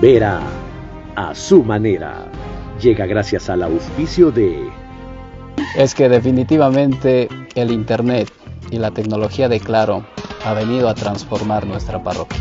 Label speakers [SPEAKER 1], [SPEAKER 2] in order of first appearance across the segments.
[SPEAKER 1] Vera, a su manera. Llega gracias al auspicio de...
[SPEAKER 2] Es que definitivamente el Internet y la tecnología de Claro ha venido a transformar nuestra parroquia.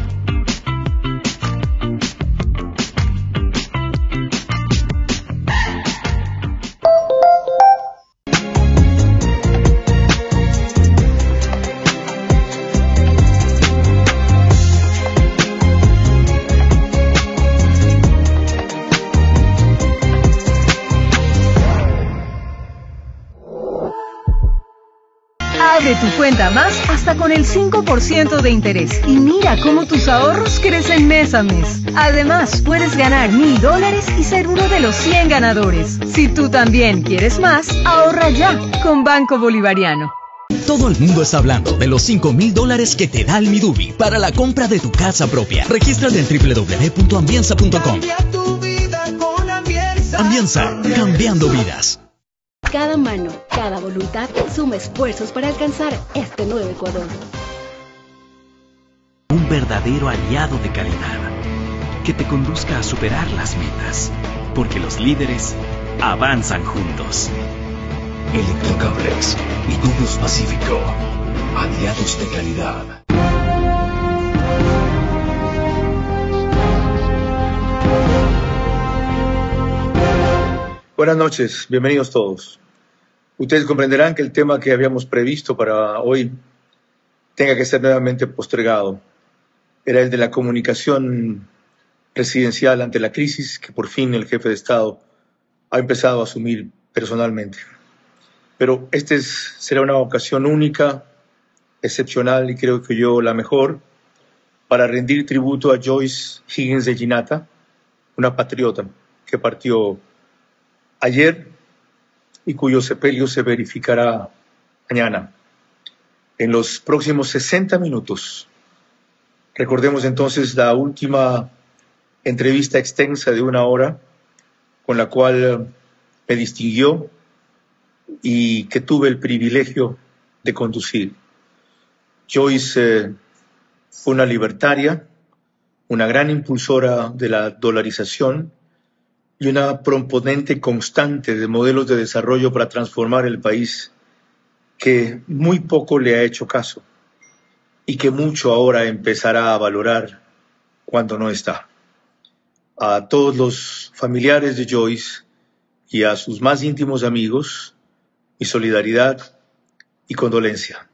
[SPEAKER 3] Abre tu cuenta más hasta con el 5% de interés y mira cómo tus ahorros crecen mes a mes. Además, puedes ganar $1,000 y ser uno de los 100 ganadores. Si tú también quieres más, ahorra ya con Banco Bolivariano.
[SPEAKER 4] Todo el mundo está hablando de los $5,000 que te da el Midubi para la compra de tu casa propia. Regístrate en www.ambienza.com.
[SPEAKER 5] Cambia tu vida con Ambienza.
[SPEAKER 4] Ambienza, cambiando vidas.
[SPEAKER 6] Cada mano, cada voluntad suma esfuerzos para alcanzar este nuevo Ecuador.
[SPEAKER 7] Un verdadero aliado de calidad que te conduzca a superar las metas, porque los líderes avanzan juntos.
[SPEAKER 8] Electrocables y Tubos Pacífico, aliados de calidad.
[SPEAKER 9] Buenas noches, bienvenidos todos. Ustedes comprenderán que el tema que habíamos previsto para hoy tenga que ser nuevamente postergado. Era el de la comunicación presidencial ante la crisis que por fin el jefe de Estado ha empezado a asumir personalmente. Pero será una ocasión única, excepcional y creo que yo la mejor, para rendir tributo a Joyce Higgins de Jinata, una patriota que partió ayer y cuyo sepelio se verificará mañana. En los próximos 60 minutos, recordemos entonces la última entrevista extensa de 1 hora con la cual me distinguió y que tuve el privilegio de conducir. Joyce fue una libertaria, una gran impulsora de la dolarización y una proponente constante de modelos de desarrollo para transformar el país que muy poco le ha hecho caso y que mucho ahora empezará a valorar cuando no está. A todos los familiares de Joyce y a sus más íntimos amigos, mi solidaridad y condolencia.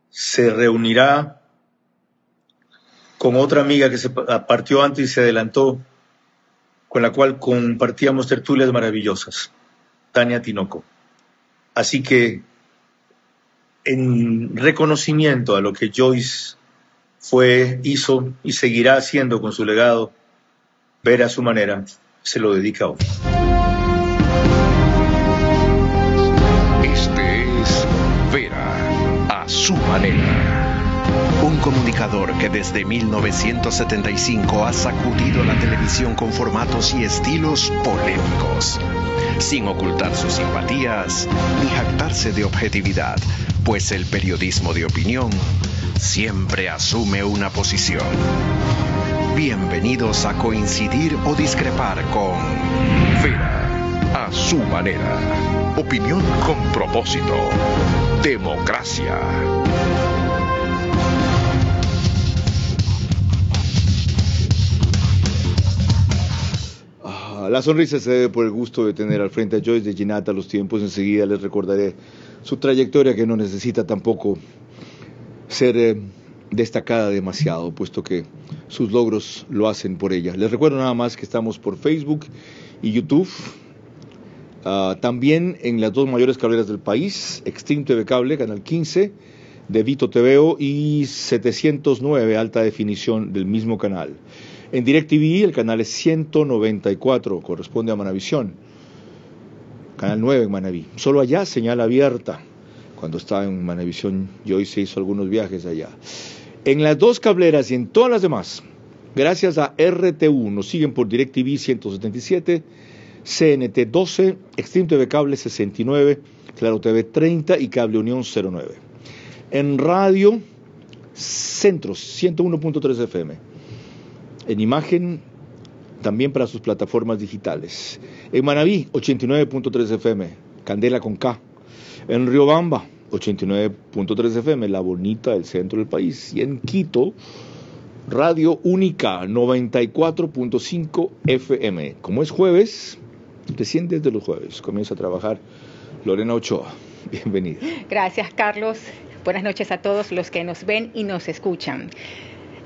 [SPEAKER 9] Se reunirá con otra amiga que se partió antes y se adelantó, con la cual compartíamos tertulias maravillosas, Tania Tinoco. Así que, en reconocimiento a lo que Joyce hizo y seguirá haciendo con su legado, Vera a su manera, se lo dedica hoy.
[SPEAKER 8] Este es Vera, a su manera.
[SPEAKER 10] Un comunicador que desde 1975 ha sacudido la televisión con formatos y estilos polémicos, sin ocultar sus simpatías ni jactarse de objetividad, pues el periodismo de opinión siempre asume una posición. Bienvenidos a coincidir o discrepar con Vera, a su manera. Opinión con propósito. Democracia.
[SPEAKER 11] La sonrisa se debe por el gusto de tener al frente a Joyce de Jinata los tiempos. Enseguida les recordaré su trayectoria, que no necesita tampoco ser destacada demasiado, puesto que sus logros lo hacen por ella. Les recuerdo nada más que estamos por Facebook y YouTube, también en las dos mayores cableras del país, Extreme TV Cable, Canal 15, de Vito TVO y 709, alta definición del mismo canal. En DirecTV el canal es 194, corresponde a Manavisión, Canal 9 en Manaví. Solo allá señal abierta. Cuando estaba en Manavisión, Joyce hizo algunos viajes allá. En las dos cableras y en todas las demás, gracias a RTU, nos siguen por DirecTV 177, CNT 12, Extreme TV Cable 69, Claro TV 30 y Cable Unión 09. En radio, Centros 101.3 FM. En imagen, también para sus plataformas digitales. En Manabí, 89.3 FM, Candela con K. En Riobamba, 89.3 FM, la bonita del centro del país. Y en Quito, Radio Única, 94.5 FM. Como es jueves, recién desde los jueves, comienza a trabajar Lorena Ochoa. Bienvenida.
[SPEAKER 12] Gracias, Carlos. Buenas noches a todos los que nos ven y nos escuchan.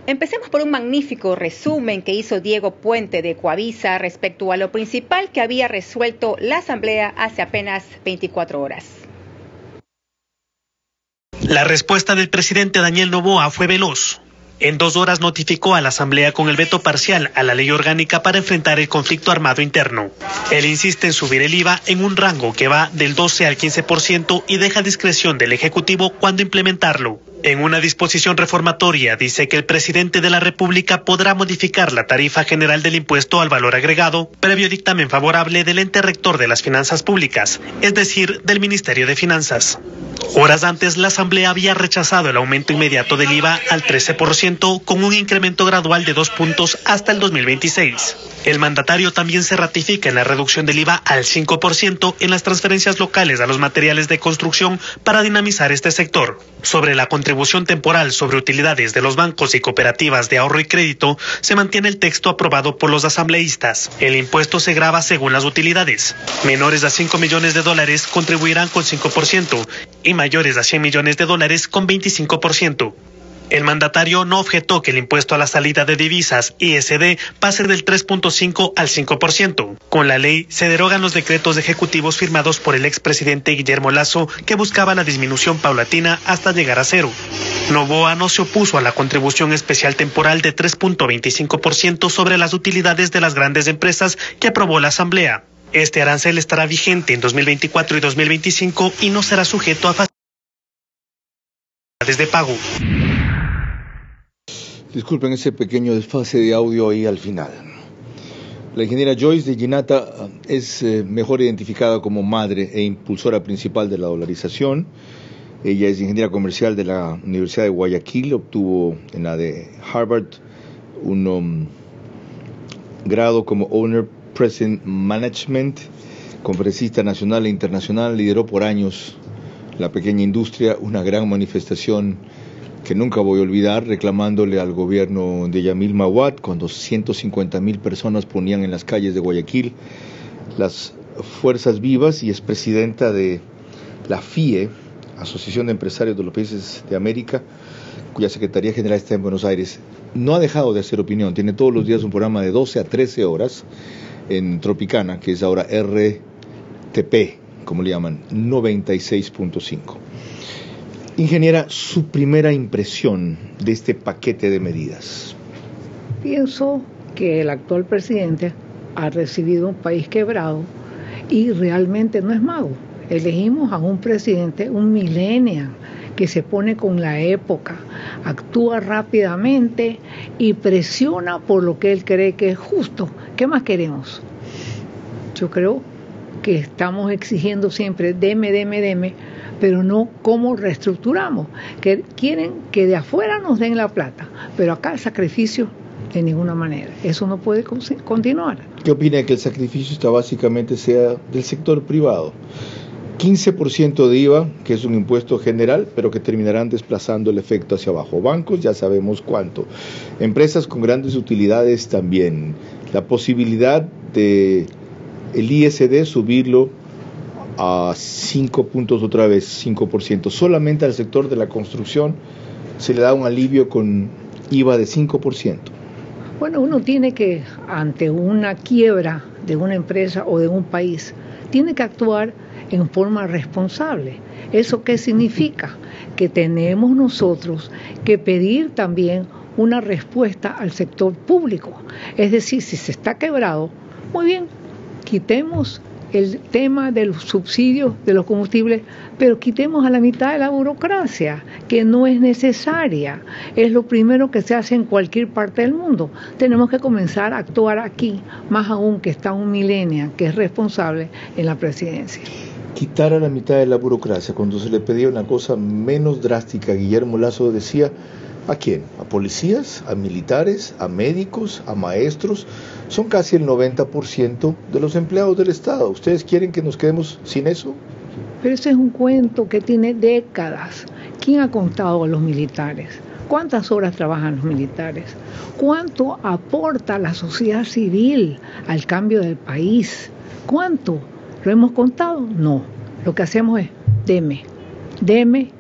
[SPEAKER 12] Empecemos por un magnífico resumen que hizo Diego Puente de Coavisa respecto a lo principal que había resuelto la Asamblea hace apenas 24 horas.
[SPEAKER 13] La respuesta del presidente Daniel Noboa fue veloz. En 2 horas notificó a la Asamblea con el veto parcial a la ley orgánica para enfrentar el conflicto armado interno. Él insiste en subir el IVA en un rango que va del 12 al 15% y deja discreción del Ejecutivo cuándo implementarlo. En una disposición reformatoria dice que el presidente de la República podrá modificar la tarifa general del impuesto al valor agregado, previo dictamen favorable del ente rector de las finanzas públicas, es decir, del Ministerio de Finanzas. Horas antes, la Asamblea había rechazado el aumento inmediato del IVA al 13% con un incremento gradual de 2 puntos hasta el 2026. El mandatario también se ratifica en la reducción del IVA al 5% en las transferencias locales a los materiales de construcción para dinamizar este sector. Sobre la contribución temporal sobre utilidades de los bancos y cooperativas de ahorro y crédito, se mantiene el texto aprobado por los asambleístas. El impuesto se grava según las utilidades. Menores a $5 millones contribuirán con 5% y mayores a $100 millones con 25%. El mandatario no objetó que el impuesto a la salida de divisas, ISD, pase del 3.5 al 5%. Con la ley se derogan los decretos ejecutivos firmados por el expresidente Guillermo Lasso, que buscaba la disminución paulatina hasta llegar a cero. Noboa no se opuso a la contribución especial temporal de 3.25% sobre las utilidades de las grandes empresas que aprobó la Asamblea. Este arancel estará vigente en 2024 y 2025 y no será sujeto a facilidades de pago.
[SPEAKER 11] Disculpen ese pequeño desfase de audio ahí al final. La ingeniera Joyce de Ginata es mejor identificada como madre e impulsora principal de la dolarización. Ella es ingeniera comercial de la Universidad de Guayaquil, obtuvo en la de Harvard un grado como Owner Present Management, conferencista nacional e internacional, lideró por años la pequeña industria, una gran manifestación que nunca voy a olvidar, reclamándole al gobierno de Yamil Mawad cuando 150,000 personas ponían en las calles de Guayaquil las fuerzas vivas, y es presidenta de la FIE, Asociación de Empresarios de los Países de América, cuya Secretaría General está en Buenos Aires. No ha dejado de hacer opinión, tiene todos los días un programa de 12 a 13 horas en Tropicana, que es ahora RTP, como le llaman, 96.5. Ingeniera, su primera impresión de este paquete de medidas.
[SPEAKER 14] Pienso que el actual presidente ha recibido un país quebrado y realmente no es mago. Elegimos a un presidente, un millennial, que se pone con la época, actúa rápidamente y presiona por lo que él cree que es justo. ¿Qué más queremos? Yo creo que estamos exigiendo siempre deme, pero no cómo reestructuramos. Que quieren que de afuera nos den la plata, pero acá el sacrificio de ninguna manera. Eso no puede continuar.
[SPEAKER 11] ¿Qué opina de que el sacrificio está básicamente sea del sector privado? 15% de IVA, que es un impuesto general, pero que terminarán desplazando el efecto hacia abajo. Bancos, ya sabemos cuánto. Empresas con grandes utilidades también. La posibilidad de el ISD subirlo a 5 puntos otra vez, 5%. Solamente al sector de la construcción se le da un alivio con IVA de 5%.
[SPEAKER 14] Bueno, uno tiene que, ante una quiebra de una empresa o de un país, tiene que actuar en forma responsable. ¿Eso qué significa? Que tenemos nosotros que pedir también una respuesta al sector público. Es decir, si se está quebrado, muy bien, quitemos el tema de los subsidios de los combustibles, pero quitemos a la mitad de la burocracia, que no es necesaria. Es lo primero que se hace en cualquier parte del mundo. Tenemos que comenzar a actuar aquí, más aún que está un millennial que es responsable en la presidencia.
[SPEAKER 11] Quitar a la mitad de la burocracia, cuando se le pedía una cosa menos drástica, Guillermo Lasso decía, ¿A quién? ¿A policías? ¿A militares? ¿A médicos? ¿A maestros? Son casi el 90% de los empleados del Estado. ¿Ustedes quieren que nos quedemos sin eso?
[SPEAKER 14] Pero ese es un cuento que tiene décadas. ¿Quién ha contado a los militares? ¿Cuántas horas trabajan los militares? ¿Cuánto aporta la sociedad civil al cambio del país? ¿Cuánto? ¿Lo hemos contado? No. Lo que hacemos es deme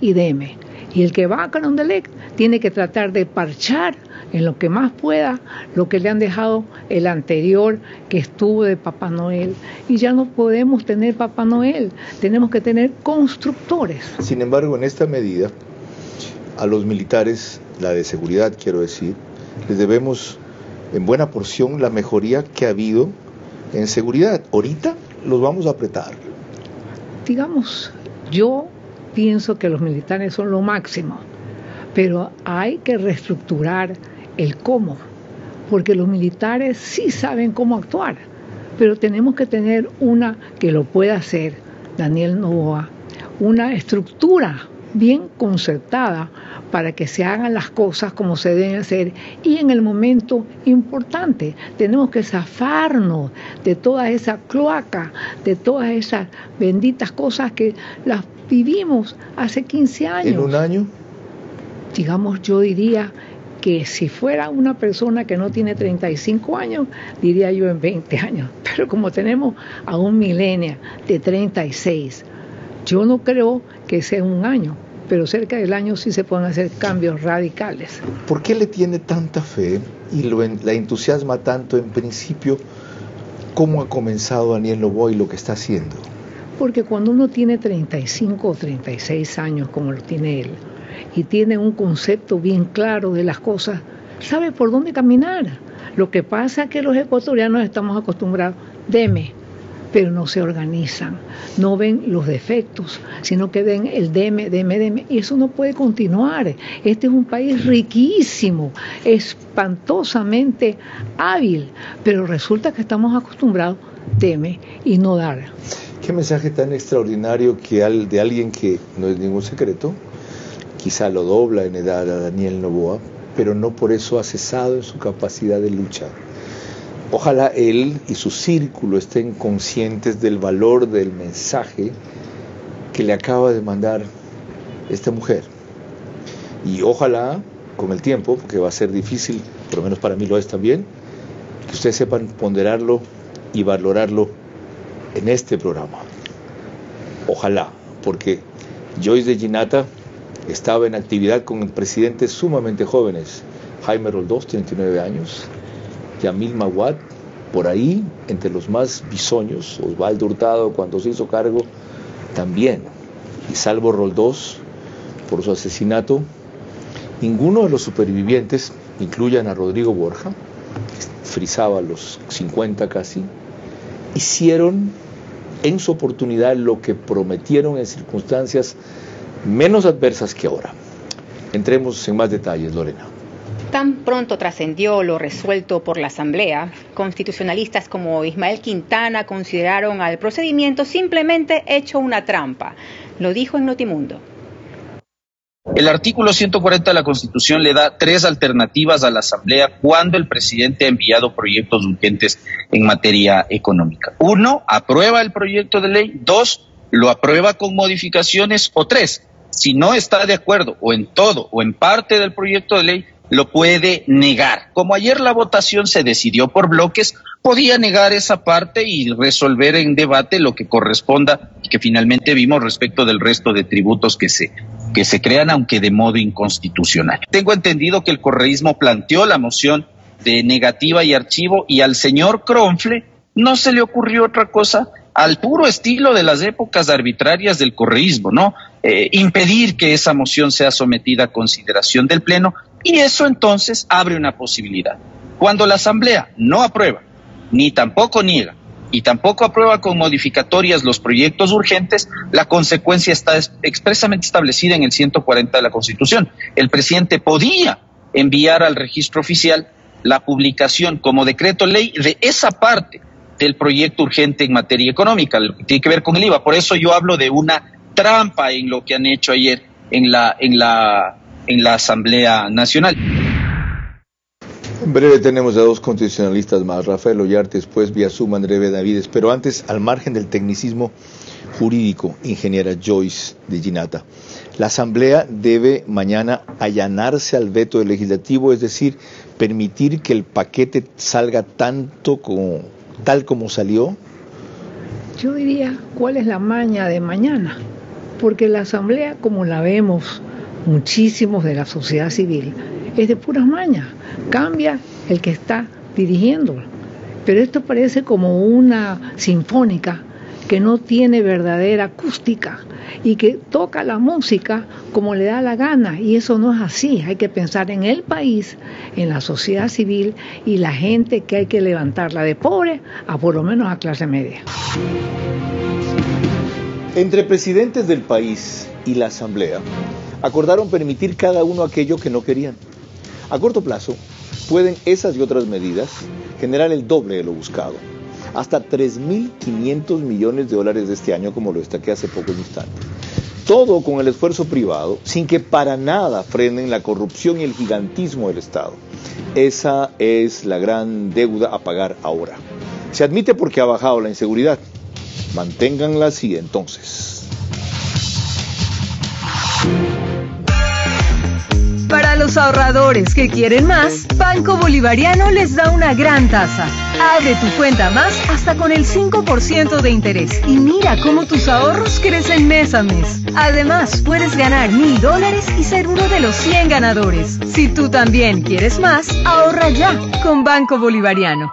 [SPEAKER 14] y deme. Y el que va a Carondelet tiene que tratar de parchar en lo que más pueda lo que le han dejado el anterior que estuvo de Papá Noel. Y ya no podemos tener Papá Noel, tenemos que tener constructores.
[SPEAKER 11] Sin embargo, en esta medida, a los militares, la de seguridad quiero decir, les debemos en buena porción la mejoría que ha habido en seguridad. Ahorita los vamos a apretar.
[SPEAKER 14] Digamos, yo pienso que los militares son lo máximo, pero hay que reestructurar el cómo, porque los militares sí saben cómo actuar, pero tenemos que tener una que lo pueda hacer, Daniel Noboa, una estructura bien concertada para que se hagan las cosas como se deben hacer y en el momento importante. Tenemos que zafarnos de toda esa cloaca, de todas esas benditas cosas que las vivimos hace 15 años.
[SPEAKER 11] ¿En un año?
[SPEAKER 14] Digamos, yo diría que si fuera una persona que no tiene 35 años, diría yo en 20 años. Pero como tenemos a un millennial de 36, yo no creo que sea un año, pero cerca del año sí se pueden hacer cambios radicales.
[SPEAKER 11] ¿Por qué le tiene tanta fe y la entusiasma tanto en principio cómo ha comenzado Daniel Noboa y lo que está haciendo?
[SPEAKER 14] Porque cuando uno tiene 35 o 36 años, como lo tiene él, y tiene un concepto bien claro de las cosas, sabe por dónde caminar. Lo que pasa es que los ecuatorianos estamos acostumbrados, deme, pero no se organizan, no ven los defectos, sino que ven el deme, y eso no puede continuar. Este es un país riquísimo, espantosamente hábil, pero resulta que estamos acostumbrados, deme y no dar.
[SPEAKER 11] Qué mensaje tan extraordinario que de alguien que no es ningún secreto, quizá lo dobla en edad a Daniel Noboa, pero no por eso ha cesado en su capacidad de lucha. Ojalá él y su círculo estén conscientes del valor del mensaje que le acaba de mandar esta mujer. Y ojalá, con el tiempo, porque va a ser difícil, por lo menos para mí lo es también, que ustedes sepan ponderarlo y valorarlo en este programa. Ojalá, porque Joyce de Ginata estaba en actividad con presidentes sumamente jóvenes, Jaime Roldós, 39 años, Yamil Maguad, por ahí, entre los más bisoños, Osvaldo Hurtado, cuando se hizo cargo, también, y salvo Roldós, por su asesinato, ninguno de los supervivientes, incluyan a Rodrigo Borja, que frisaba a los 50 casi, hicieron en su oportunidad lo que prometieron en circunstancias menos adversas que ahora. Entremos en más detalles, Lorena.
[SPEAKER 12] Tan pronto trascendió lo resuelto por la Asamblea, constitucionalistas como Ismael Quintana consideraron al procedimiento simplemente hecho una trampa. Lo dijo en Notimundo.
[SPEAKER 15] El artículo 140 de la Constitución le da 3 alternativas a la Asamblea cuando el presidente ha enviado proyectos urgentes en materia económica. 1, aprueba el proyecto de ley. 2, lo aprueba con modificaciones. O 3, si no está de acuerdo o en todo o en parte del proyecto de ley, lo puede negar. Como ayer la votación se decidió por bloques, podía negar esa parte y resolver en debate lo que corresponda y que finalmente vimos respecto del resto de tributos que se crean, aunque de modo inconstitucional. Tengo entendido que el correísmo planteó la moción de negativa y archivo y al señor Kronfle no se le ocurrió otra cosa al puro estilo de las épocas arbitrarias del correísmo, ¿no? Impedir que esa moción sea sometida a consideración del Pleno, y eso entonces abre una posibilidad. Cuando la Asamblea no aprueba, ni tampoco niega, y tampoco aprueba con modificatorias los proyectos urgentes, la consecuencia está expresamente establecida en el 140 de la Constitución. El presidente podía enviar al registro oficial la publicación como decreto ley de esa parte del proyecto urgente en materia económica, lo que tiene que ver con el IVA. Por eso yo hablo de una trampa en lo que han hecho ayer en la en la Asamblea Nacional.
[SPEAKER 11] En breve tenemos a dos constitucionalistas más, Rafael Ollarte, después vía Zoom André Benavides, pero antes, al margen del tecnicismo jurídico, ingeniera Joyce de Ginata. La Asamblea debe mañana allanarse al veto del legislativo, es decir, permitir que el paquete salga tal como salió.
[SPEAKER 14] Yo diría, ¿cuál es la maña de mañana? Porque la Asamblea, como la vemos muchísimos de la sociedad civil, es de puras mañas. Cambia el que está dirigiendo. Pero esto parece como una sinfónica que no tiene verdadera acústica y que toca la música como le da la gana, y eso no es así. Hay que pensar en el país, en la sociedad civil y la gente que hay que levantarla de pobre a por lo menos a clase media.
[SPEAKER 11] Entre presidentes del país y la Asamblea acordaron permitir cada uno aquello que no querían. A corto plazo pueden esas y otras medidas generar el doble de lo buscado, hasta 3.500 millones de dólares de este año, como lo destaqué hace pocos instantes. Todo con el esfuerzo privado, sin que para nada frenen la corrupción y el gigantismo del Estado. Esa es la gran deuda a pagar ahora. Se admite porque ha bajado la inseguridad. Manténganla así entonces.
[SPEAKER 3] Para los ahorradores que quieren más, Banco Bolivariano les da una gran tasa. Abre tu cuenta más hasta con el 5% de interés y mira cómo tus ahorros crecen mes a mes. Además, puedes ganar $1,000 y ser uno de los 100 ganadores. Si tú también quieres más, ahorra ya con Banco Bolivariano.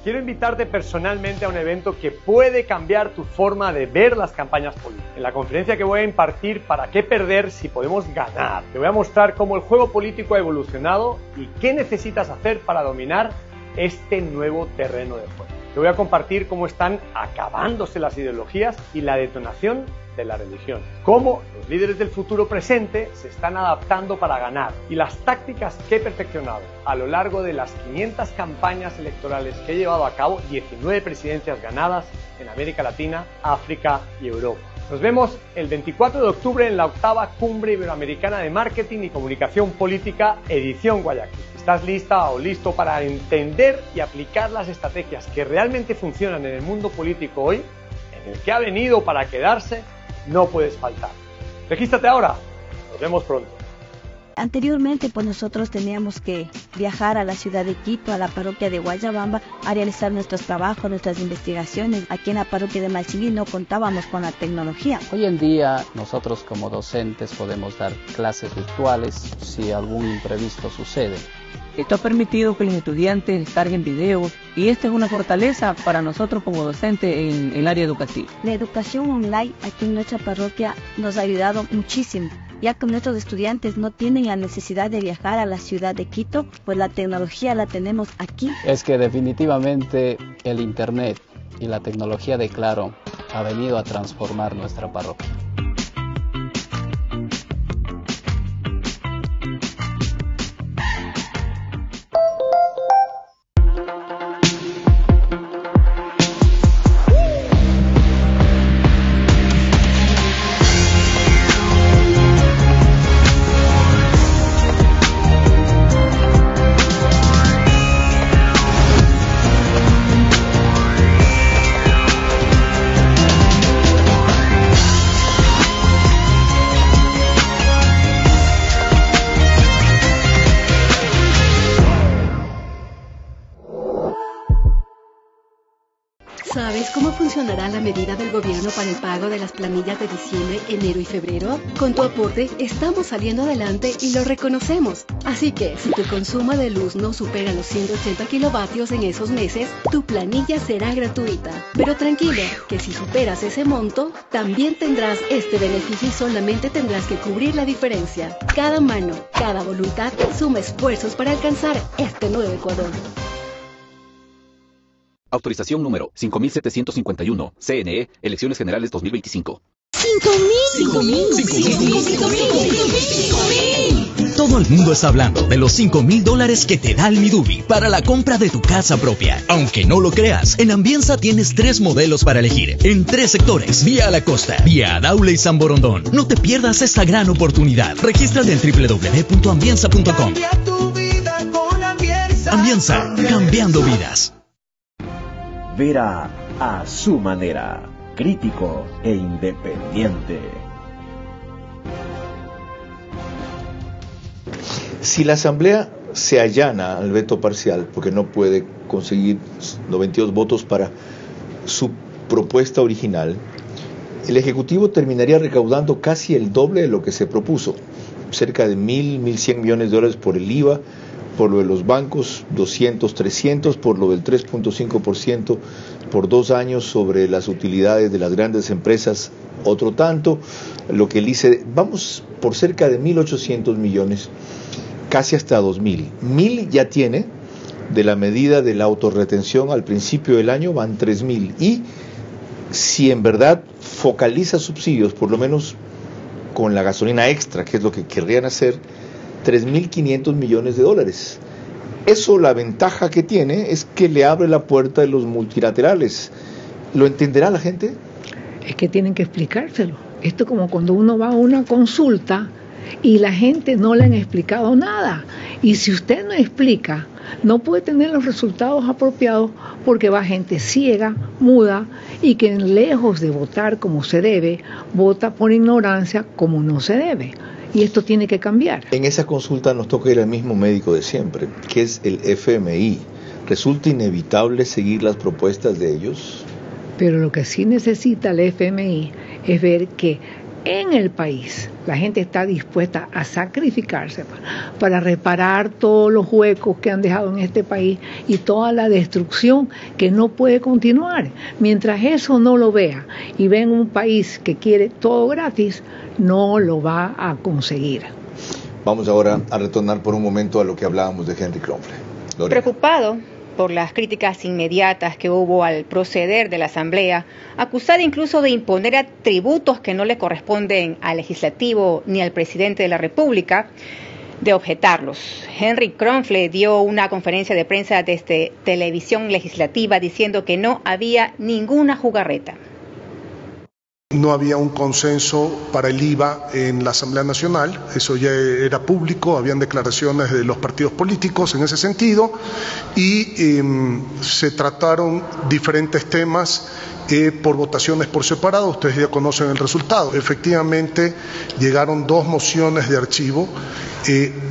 [SPEAKER 16] Quiero invitarte personalmente a un evento que puede cambiar tu forma de ver las campañas políticas. En la conferencia que voy a impartir, ¿Para qué perder si podemos ganar?, te voy a mostrar cómo el juego político ha evolucionado y qué necesitas hacer para dominar este nuevo terreno de juego. Te voy a compartir cómo están acabándose las ideologías y la detonación de la religión. Cómo los líderes del futuro presente se están adaptando para ganar y las tácticas que he perfeccionado a lo largo de las 500 campañas electorales que he llevado a cabo, 19 presidencias ganadas en América Latina, África y Europa. Nos vemos el 24 de octubre en la 8ª Cumbre Iberoamericana de Marketing y Comunicación Política, edición Guayaquil. ¿Estás lista o listo para entender y aplicar las estrategias que realmente funcionan en el mundo político hoy, en el que ha venido para quedarse? No puedes faltar. Regístrate ahora. Nos vemos pronto.
[SPEAKER 17] Anteriormente, pues nosotros teníamos que viajar a la ciudad de Quito, a la parroquia de Guayabamba, a realizar nuestros trabajos, nuestras investigaciones. Aquí en la parroquia de Malcingui no contábamos con la tecnología.
[SPEAKER 2] Hoy en día nosotros como docentes podemos dar clases virtuales si algún imprevisto sucede.
[SPEAKER 18] Esto ha permitido que los estudiantes descarguen videos y esta es una fortaleza para nosotros como docentes en el área educativa.
[SPEAKER 17] La educación online aquí en nuestra parroquia nos ha ayudado muchísimo, ya que nuestros estudiantes no tienen la necesidad de viajar a la ciudad de Quito, pues la tecnología la tenemos aquí.
[SPEAKER 2] Es que definitivamente el Internet y la tecnología de Claro ha venido a transformar nuestra parroquia.
[SPEAKER 6] ¿Sabes cómo funcionará la medida del gobierno para el pago de las planillas de diciembre, enero y febrero? Con tu aporte estamos saliendo adelante y lo reconocemos. Así que, si tu consumo de luz no supera los 180 kilovatios en esos meses, tu planilla será gratuita. Pero tranquilo, que si superas ese monto, también tendrás este beneficio y solamente tendrás que cubrir la diferencia. Cada mano, cada voluntad suma esfuerzos para alcanzar este nuevo Ecuador.
[SPEAKER 19] Autorización número 5751. CNE, Elecciones Generales 2025.
[SPEAKER 5] 5.000.
[SPEAKER 4] Todo el mundo está hablando de los $5,000 que te da el Midubi para la compra de tu casa propia. Aunque no lo creas, en Ambienza tienes 3 modelos para elegir, en 3 sectores: Vía a la Costa, Vía a Daule y San Borondón. No te pierdas esta gran oportunidad. Regístrate en www.ambienza.com. Ambienza, cambiando vidas.
[SPEAKER 1] Vera a su manera, crítico e independiente.
[SPEAKER 11] Si la Asamblea se allana al veto parcial, porque no puede conseguir 92 votos para su propuesta original, el Ejecutivo terminaría recaudando casi el doble de lo que se propuso, cerca de 1.100 millones de dólares por el IVA, por lo de los bancos, 200, 300, por lo del 3.5% por 2 años sobre las utilidades de las grandes empresas, otro tanto, lo que él dice, vamos por cerca de 1.800 millones, casi hasta 2.000. 1.000 ya tiene, de la medida de la autorretención al principio del año van 3.000, y si en verdad focaliza subsidios, por lo menos con la gasolina extra, que es lo que querrían hacer, 3.500 millones de dólares. Eso, la ventaja que tiene es que le abre la puerta de los multilaterales. ¿Lo entenderá la gente?
[SPEAKER 14] Es que tienen que explicárselo. Esto es como cuando uno va a una consulta y la gente no le han explicado nada. Y si usted no explica, no puede tener los resultados apropiados, porque va gente ciega, muda, y que lejos de votar como se debe, vota por ignorancia como no se debe. Y esto tiene que cambiar.
[SPEAKER 11] En esa consulta nos toca ir al mismo médico de siempre, que es el FMI. ¿Resulta inevitable seguir las propuestas de ellos?
[SPEAKER 14] Pero lo que sí necesita el FMI es ver que en el país la gente está dispuesta a sacrificarse para reparar todos los huecos que han dejado en este país y toda la destrucción que no puede continuar. Mientras eso no lo vea y ve en un país que quiere todo gratis, no lo va a conseguir.
[SPEAKER 11] Vamos ahora a retornar por un momento a lo que hablábamos de Henry Kronfle. Lorena.
[SPEAKER 12] Preocupado por las críticas inmediatas que hubo al proceder de la Asamblea, acusada incluso de imponer atributos que no le corresponden al legislativo ni al presidente de la República, de objetarlos. Henry Kronfle dio una conferencia de prensa desde Televisión Legislativa diciendo que no había ninguna jugarreta.
[SPEAKER 20] No había un consenso para el IVA en la Asamblea Nacional, eso ya era público, habían declaraciones de los partidos políticos en ese sentido, y se trataron diferentes temas por votaciones por separado. Ustedes ya conocen el resultado. Efectivamente, llegaron 2 mociones de archivo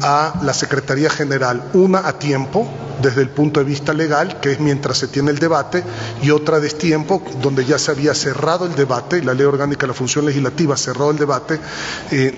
[SPEAKER 20] a la Secretaría General, una a tiempo, desde el punto de vista legal, que es mientras se tiene el debate, y otra a destiempo, donde ya se había cerrado el debate, y la Ley Orgánica de la Función Legislativa cerró el debate,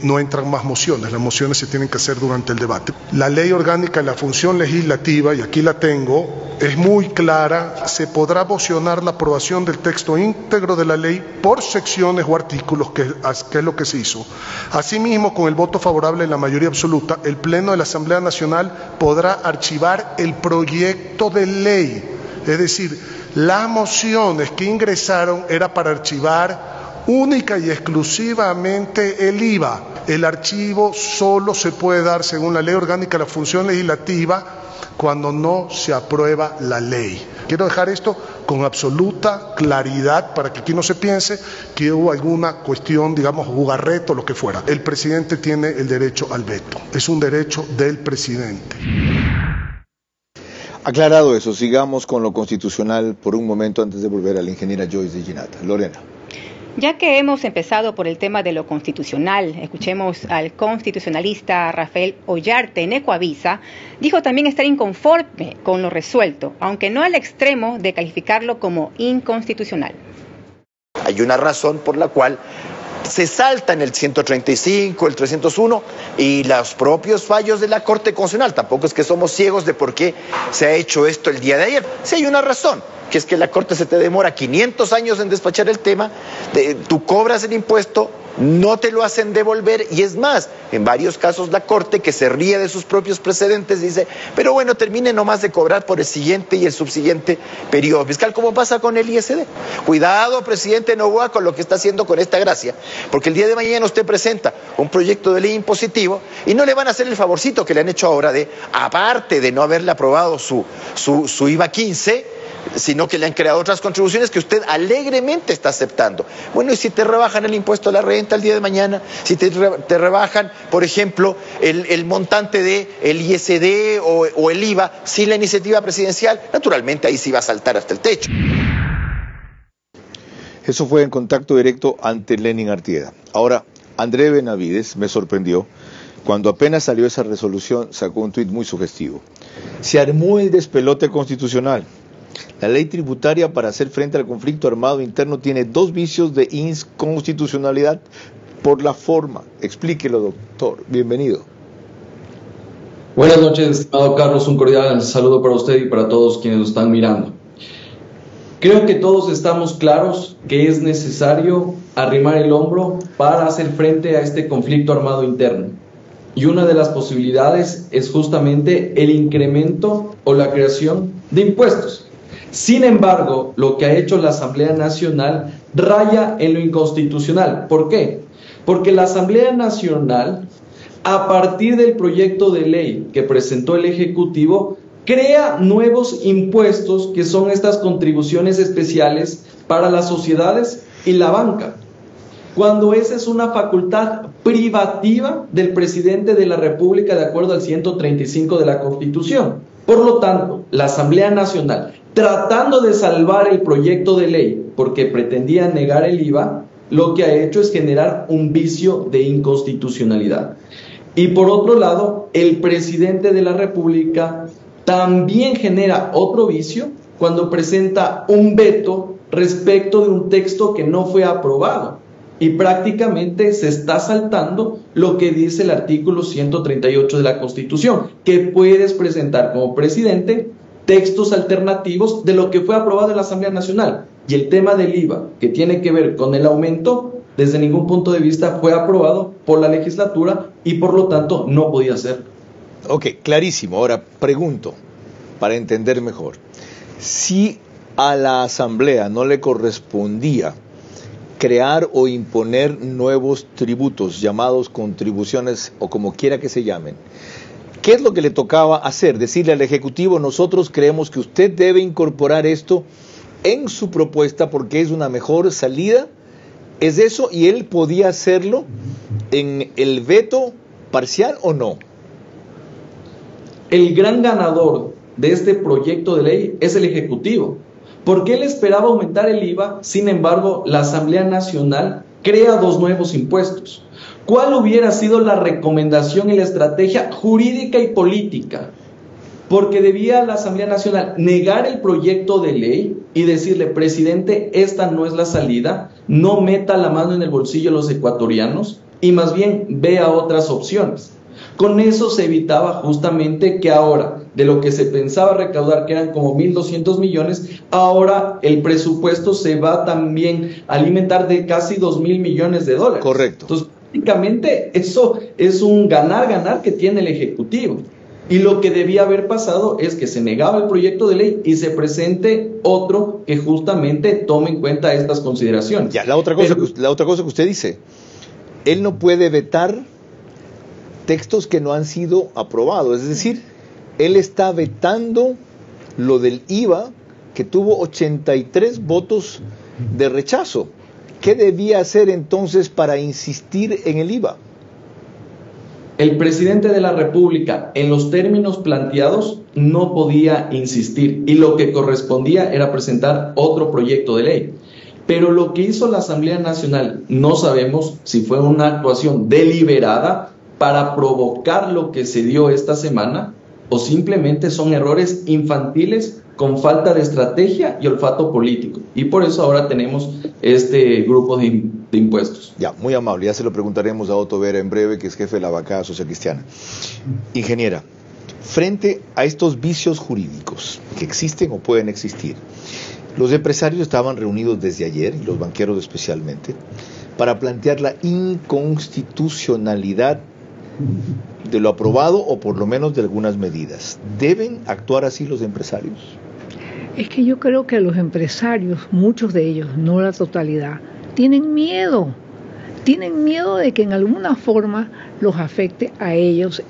[SPEAKER 20] no entran más mociones, las mociones se tienen que hacer durante el debate. La Ley Orgánica de la Función Legislativa, y aquí la tengo, es muy clara, se podrá mocionar la aprobación del texto íntegro de la ley por secciones o artículos, que es lo que se hizo. Asimismo, con el voto favorable en la mayoría absoluta, el Pleno de la Asamblea Nacional podrá archivar el proyecto de ley, es decir, las mociones que ingresaron era para archivar única y exclusivamente el IVA. El archivo solo se puede dar, según la Ley Orgánica de la Función Legislativa, cuando no se aprueba la ley. Quiero dejar esto con absoluta claridad para que aquí no se piense que hubo alguna cuestión, digamos, jugarreto o lo que fuera. El presidente tiene el derecho al veto, es un derecho del presidente.
[SPEAKER 11] Aclarado eso, sigamos con lo constitucional por un momento antes de volver a la ingeniera Joyce de Ginata. Lorena.
[SPEAKER 12] Ya que hemos empezado por el tema de lo constitucional, escuchemos al constitucionalista Rafael Ollarte en Ecuavisa. Dijo también estar inconforme con lo resuelto, aunque no al extremo de calificarlo como inconstitucional.
[SPEAKER 21] Hay una razón por la cual se salta en el 135, el 301 y los propios fallos de la Corte Constitucional. Tampoco es que somos ciegos de por qué se ha hecho esto el día de ayer. Sí hay una razón. que es que la Corte se te demora 500 años en despachar el tema, tú cobras el impuesto, no te lo hacen devolver, y es más, en varios casos la Corte, que se ríe de sus propios precedentes, dice, pero bueno, termine nomás de cobrar por el siguiente y el subsiguiente periodo fiscal, como pasa con el ISD. Cuidado, presidente Noboa, con lo que está haciendo con esta gracia, porque el día de mañana usted presenta un proyecto de ley impositivo y no le van a hacer el favorcito que le han hecho ahora de, aparte de no haberle aprobado su IVA 15, sino que le han creado otras contribuciones que usted alegremente está aceptando. Bueno, y si te rebajan el impuesto a la renta el día de mañana, si te rebajan, por ejemplo, el montante del ISD o el IVA sin la iniciativa presidencial, naturalmente ahí sí va a saltar hasta el techo.
[SPEAKER 11] Eso fue en contacto directo ante Lenin Artieda. Ahora, André Benavides me sorprendió. Cuando apenas salió esa resolución, sacó un tuit muy sugestivo. Se armó el despelote constitucional. La ley tributaria para hacer frente al conflicto armado interno tiene dos vicios de inconstitucionalidad por la forma. Explíquelo, doctor. Bienvenido.
[SPEAKER 7] Buenas noches, estimado Carlos. Un cordial saludo para usted y para todos quienes nos están mirando. Creo que todos estamos claros que es necesario arrimar el hombro para hacer frente a este conflicto armado interno. Y una de las posibilidades es justamente el incremento o la creación de impuestos. Sin embargo, lo que ha hecho la Asamblea Nacional raya en lo inconstitucional. ¿Por qué? Porque la Asamblea Nacional, a partir del proyecto de ley que presentó el Ejecutivo, crea nuevos impuestos que son estas contribuciones especiales para las sociedades y la banca, cuando esa es una facultad privativa del presidente de la República de acuerdo al 135 de la Constitución. Por lo tanto, la Asamblea Nacional, tratando de salvar el proyecto de ley porque pretendía negar el IVA, lo que ha hecho es generar un vicio de inconstitucionalidad. Y por otro lado, el presidente de la República también genera otro vicio cuando presenta un veto respecto de un texto que no fue aprobado. Y prácticamente se está saltando lo que dice el artículo 138 de la Constitución, que puedes presentar como presidente textos alternativos de lo que fue aprobado en la Asamblea Nacional. Y el tema del IVA, que tiene que ver con el aumento, desde ningún punto de vista fue aprobado por la legislatura y por lo tanto no podía ser.
[SPEAKER 11] Ok, clarísimo. Ahora pregunto, para entender mejor, si a la Asamblea no le correspondía crear o imponer nuevos tributos llamados contribuciones o como quiera que se llamen, ¿qué es lo que le tocaba hacer? Decirle al Ejecutivo, nosotros creemos que usted debe incorporar esto en su propuesta porque es una mejor salida. ¿Es eso? ¿Y él podía hacerlo en el veto parcial o no?
[SPEAKER 7] El gran ganador de este proyecto de ley es el Ejecutivo, porque él esperaba aumentar el IVA. Sin embargo, la Asamblea Nacional crea dos nuevos impuestos. ¿Cuál hubiera sido la recomendación y la estrategia jurídica y política? Porque debía la Asamblea Nacional negar el proyecto de ley y decirle, presidente, esta no es la salida, no meta la mano en el bolsillo de los ecuatorianos y más bien vea otras opciones. Con eso se evitaba justamente que ahora, de lo que se pensaba recaudar, que eran como 1.200 millones, ahora el presupuesto se va también a alimentar de casi 2.000 millones de dólares.
[SPEAKER 11] Correcto.
[SPEAKER 7] Entonces, prácticamente eso es un ganar-ganar que tiene el Ejecutivo. Y lo que debía haber pasado es que se negaba el proyecto de ley y se presente otro que justamente tome en cuenta estas consideraciones.
[SPEAKER 11] Ya, la otra cosa que usted dice, él no puede vetar textos que no han sido aprobados, es decir, él está vetando lo del IVA que tuvo 83 votos de rechazo. ¿Qué debía hacer entonces para insistir en el IVA?
[SPEAKER 7] El presidente de la República, en los términos planteados, no podía insistir y lo que correspondía era presentar otro proyecto de ley. Pero lo que hizo la Asamblea Nacional, no sabemos si fue una actuación deliberada para provocar lo que se dio esta semana o simplemente son errores infantiles con falta de estrategia y olfato político. Y por eso ahora tenemos este grupo de impuestos.
[SPEAKER 11] Ya, muy amable, ya se lo preguntaremos a Otto Vera en breve, que es jefe de la bancada social cristiana. Ingeniera, frente a estos vicios jurídicos que existen o pueden existir, Los empresarios estaban reunidos desde ayer, y los banqueros especialmente, para plantear la inconstitucionalidad de lo aprobado o por lo menos de algunas medidas. ¿Deben actuar así los empresarios?
[SPEAKER 14] Es que yo creo que los empresarios, muchos de ellos, no la totalidad, tienen miedo de que en alguna forma los afecte a ellos,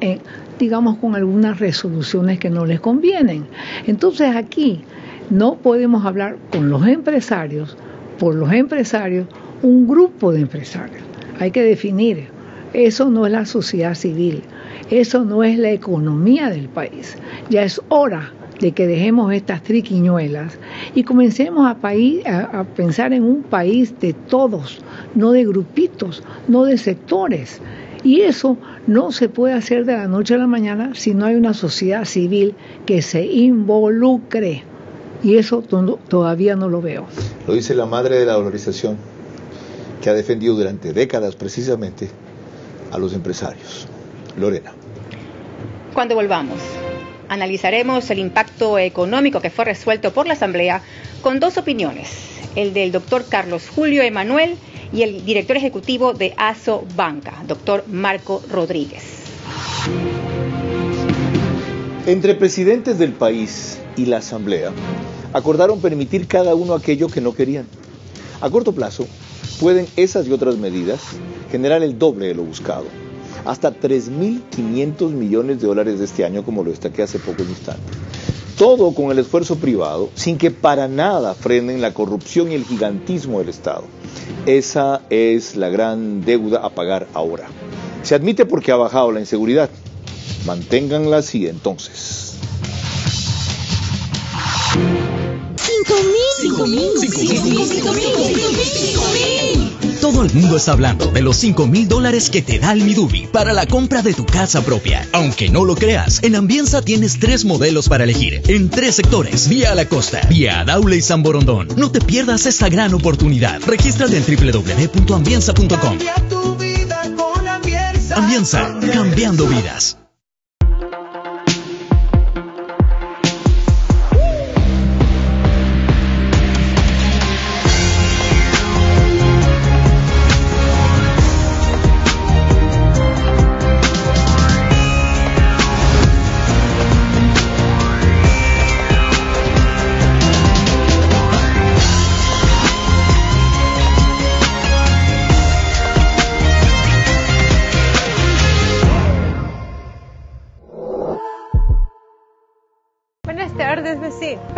[SPEAKER 14] digamos con algunas resoluciones que no les convienen. Entonces aquí no podemos hablar con los empresarios, por los empresarios, un grupo de empresarios. Hay que definir, eso no es la sociedad civil, eso no es la economía del país. Ya es hora de que dejemos estas triquiñuelas y comencemos a pensar en un país de todos, no de grupitos, no de sectores. Y eso no se puede hacer de la noche a la mañana si no hay una sociedad civil que se involucre. Y eso todavía no lo veo.
[SPEAKER 11] Lo dice la madre de la dolarización, que ha defendido durante décadas precisamente a los empresarios. Lorena.
[SPEAKER 12] Cuando volvamos, analizaremos el impacto económico que fue resuelto por la Asamblea con dos opiniones, el del doctor Carlos Julio Emanuel y el director ejecutivo de ASO Banca, doctor Marco Rodríguez.
[SPEAKER 11] Entre presidentes del país y la Asamblea, acordaron permitir cada uno aquello que no querían. A corto plazo, pueden esas y otras medidas generar el doble de lo buscado, hasta 3.500 millones de dólares de este año, como lo destaqué hace pocos instantes. Todo con el esfuerzo privado, sin que para nada frenen la corrupción y el gigantismo del Estado. Esa es la gran deuda a pagar ahora. Se admite porque ha bajado la inseguridad. Manténganla así entonces.
[SPEAKER 4] 5,000. Todo el mundo está hablando de los $5,000 que te da el Midubi para la compra de tu casa propia. Aunque no lo creas, en Ambienza tienes 3 modelos para elegir, en 3 sectores: Vía La Costa, Vía Daule y San Borondón. No te pierdas esta gran oportunidad. Regístrate en www.ambienza.com.
[SPEAKER 5] Cambia tu vida con Ambienza.
[SPEAKER 4] Ambienza, cambiando vidas.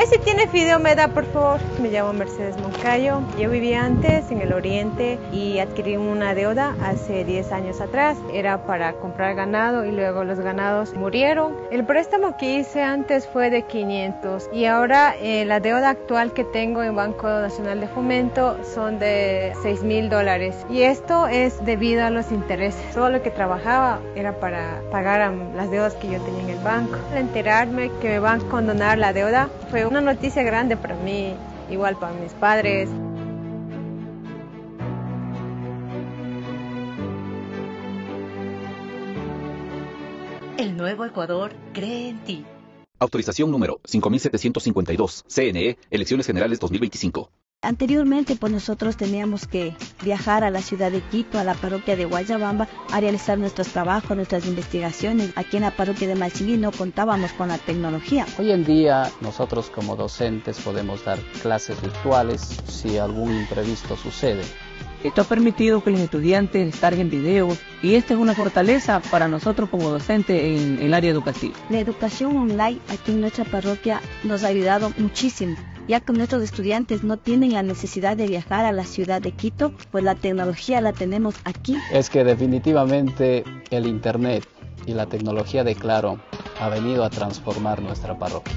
[SPEAKER 9] Si tiene fideo me da, por favor. Me llamo Mercedes Moncayo. Yo vivía antes en el oriente y adquirí una deuda hace 10 años atrás. Era para comprar ganado y luego los ganados murieron. El préstamo que hice antes fue de 500 y ahora la deuda actual que tengo en Banco Nacional de Fomento son de $6,000 y esto es debido a los intereses. Todo lo que trabajaba era para pagar las deudas que yo tenía en el banco. Al enterarme que me van a condonar la deuda fue una noticia grande para mí, igual para mis padres.
[SPEAKER 3] El Nuevo Ecuador cree en ti.
[SPEAKER 19] Autorización número 5752, CNE, Elecciones Generales 2025.
[SPEAKER 17] Anteriormente, pues nosotros teníamos que viajar a la ciudad de Quito, a la parroquia de Guayabamba, a realizar nuestros trabajos, nuestras investigaciones. Aquí en la parroquia de Malchingui no contábamos con la tecnología.
[SPEAKER 2] Hoy en día nosotros como docentes podemos dar clases virtuales si algún imprevisto sucede.
[SPEAKER 18] Esto ha permitido que los estudiantes descarguen videos y esta es una fortaleza para nosotros como docentes en el área educativa.
[SPEAKER 17] La educación online aquí en nuestra parroquia nos ha ayudado muchísimo, ya que nuestros estudiantes no tienen la necesidad de viajar a la ciudad de Quito, pues la tecnología la tenemos aquí.
[SPEAKER 2] Es que definitivamente el Internet y la tecnología de Claro ha venido a transformar nuestra parroquia.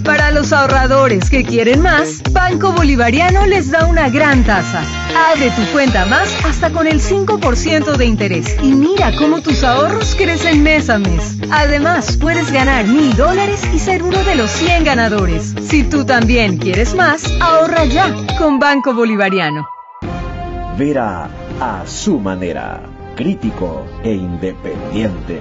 [SPEAKER 3] Para los ahorradores que quieren más, Banco Bolivariano les da una gran tasa. Abre tu cuenta más hasta con el 5% de interés y mira cómo tus ahorros crecen mes a mes. Además, puedes ganar $1,000 y ser uno de los 100 ganadores. Si tú también quieres más, ahorra ya con Banco Bolivariano.
[SPEAKER 1] Verá a su manera. crítico e independiente.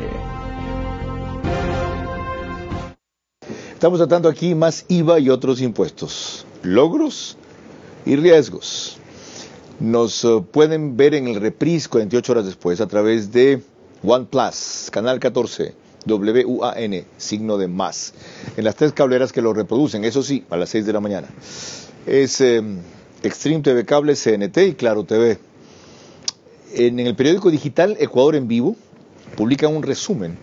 [SPEAKER 11] Estamos tratando aquí más IVA y otros impuestos, logros y riesgos. Nos pueden ver en el reprise 48 horas después a través de OnePlus, Canal 14, WUAN, signo de más, en las 3 cableras que lo reproducen, eso sí, a las 6 de la mañana. Es Extreme TV Cable, CNT y Claro TV. En el periódico digital Ecuador en Vivo publican un resumen,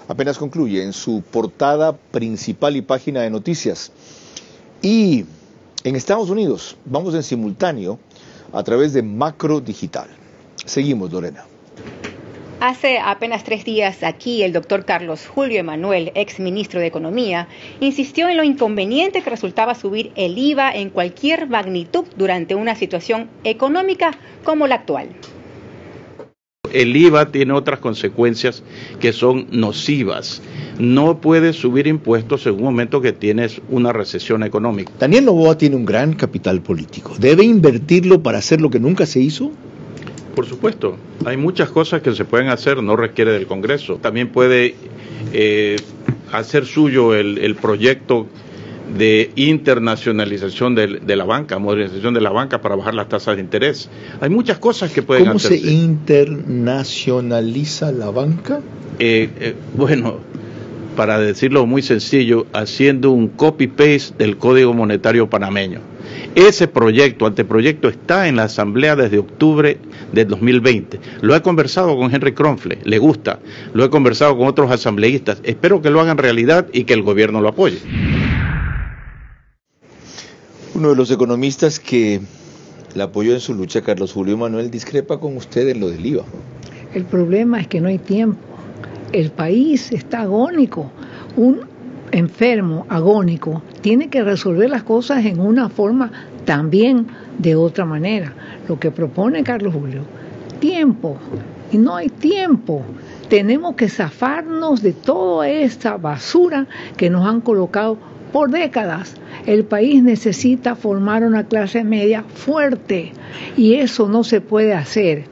[SPEAKER 11] apenas concluye, en su portada principal y página de noticias. Y en Estados Unidos vamos en simultáneo a través de Macro Digital. Seguimos, Lorena.
[SPEAKER 12] Hace apenas 3 días aquí el doctor Carlos Julio Emanuel, ex ministro de Economía, insistió en lo inconveniente que resultaba subir el IVA en cualquier magnitud durante una situación económica como la actual.
[SPEAKER 8] El IVA tiene otras consecuencias que son nocivas. No puedes subir impuestos en un momento que tienes una recesión económica.
[SPEAKER 11] Daniel Noboa tiene un gran capital político. ¿Debe invertirlo para hacer lo que nunca se hizo?
[SPEAKER 8] Por supuesto, hay muchas cosas que se pueden hacer, no requiere del Congreso. También puede hacer suyo el proyecto de internacionalización de la banca, modernización de la banca para bajar las tasas de interés. Hay muchas cosas que pueden hacerse.
[SPEAKER 11] ¿Cómo se internacionaliza la banca?
[SPEAKER 8] Bueno, para decirlo muy sencillo, haciendo un copy-paste del Código Monetario Panameño. Ese anteproyecto está en la Asamblea desde octubre del 2020. Lo he conversado con Henry Kronfle, le gusta. Lo he conversado con otros asambleístas. Espero que lo hagan realidad y que el gobierno lo apoye.
[SPEAKER 11] Uno de los economistas que la apoyó en su lucha, Carlos Julio Emanuel, discrepa con usted en lo del IVA.
[SPEAKER 14] El problema es que no hay tiempo. El país está agónico. Un enfermo agónico tiene que resolver las cosas en una forma también de otra manera. Lo que propone Carlos Julio, tiempo. Y no hay tiempo. Tenemos que zafarnos de toda esta basura que nos han colocado por décadas. El país necesita formar una clase media fuerte y eso no se puede hacer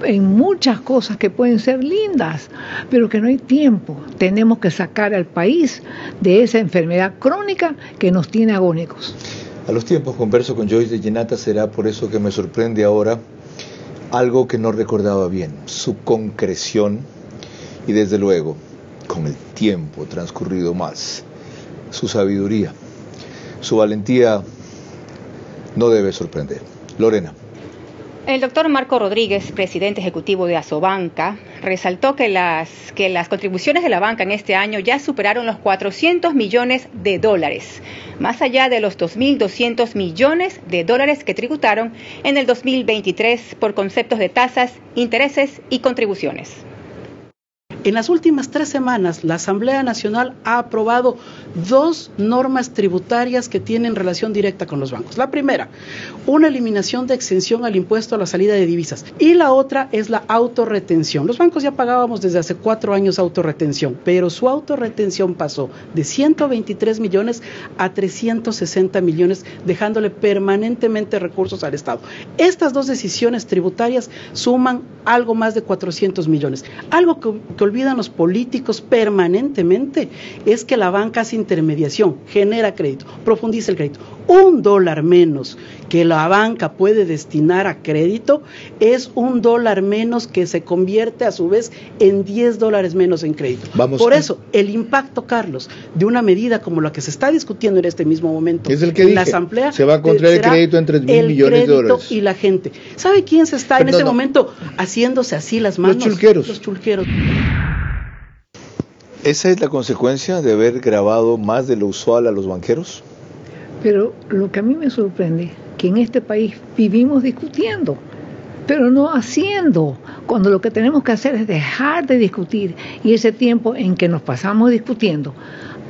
[SPEAKER 14] en muchas cosas que pueden ser lindas, pero que no hay tiempo. Tenemos que sacar al país de esa enfermedad crónica que nos tiene agónicos.
[SPEAKER 11] A los tiempos converso con Joyce de Llenata, será por eso que me sorprende ahora algo que no recordaba bien, su concreción y desde luego, con el tiempo transcurrido más, su sabiduría. Su valentía no debe sorprender. Lorena.
[SPEAKER 12] El doctor Marco Rodríguez, presidente ejecutivo de Asobanca, resaltó que las contribuciones de la banca en este año ya superaron los $400 millones, más allá de los $2.200 millones que tributaron en el 2023 por conceptos de tasas, intereses y contribuciones.
[SPEAKER 22] En las últimas 3 semanas, la Asamblea Nacional ha aprobado 2 normas tributarias que tienen relación directa con los bancos. La primera, una eliminación de exención al impuesto a la salida de divisas. Y la otra es la autorretención. Los bancos ya pagábamos desde hace 4 años autorretención, pero su autorretención pasó de 123 millones a 360 millones, dejándole permanentemente recursos al Estado. Estas 2 decisiones tributarias suman algo más de 400 millones. Algo que olvidan los políticos permanentemente es que la banca hace intermediación, genera crédito, profundiza el crédito. $1 menos que la banca puede destinar a crédito es $1 menos que se convierte a su vez en $10 menos en crédito. Por eso, el impacto, Carlos, de una medida como la que se está discutiendo en este mismo momento
[SPEAKER 11] es el que
[SPEAKER 22] en
[SPEAKER 11] dije,
[SPEAKER 22] la Asamblea,
[SPEAKER 11] se va a contraer el crédito en $3.000 millones de dólares.
[SPEAKER 22] Y la gente. ¿Sabe quién se está en este momento haciéndose así las manos?
[SPEAKER 11] Los chulqueros. ¿Esa es la consecuencia de haber grabado más de lo usual a los banqueros?
[SPEAKER 14] Pero lo que a mí me sorprende, que en este país vivimos discutiendo, pero no haciendo, cuando lo que tenemos que hacer es dejar de discutir y ese tiempo en que nos pasamos discutiendo,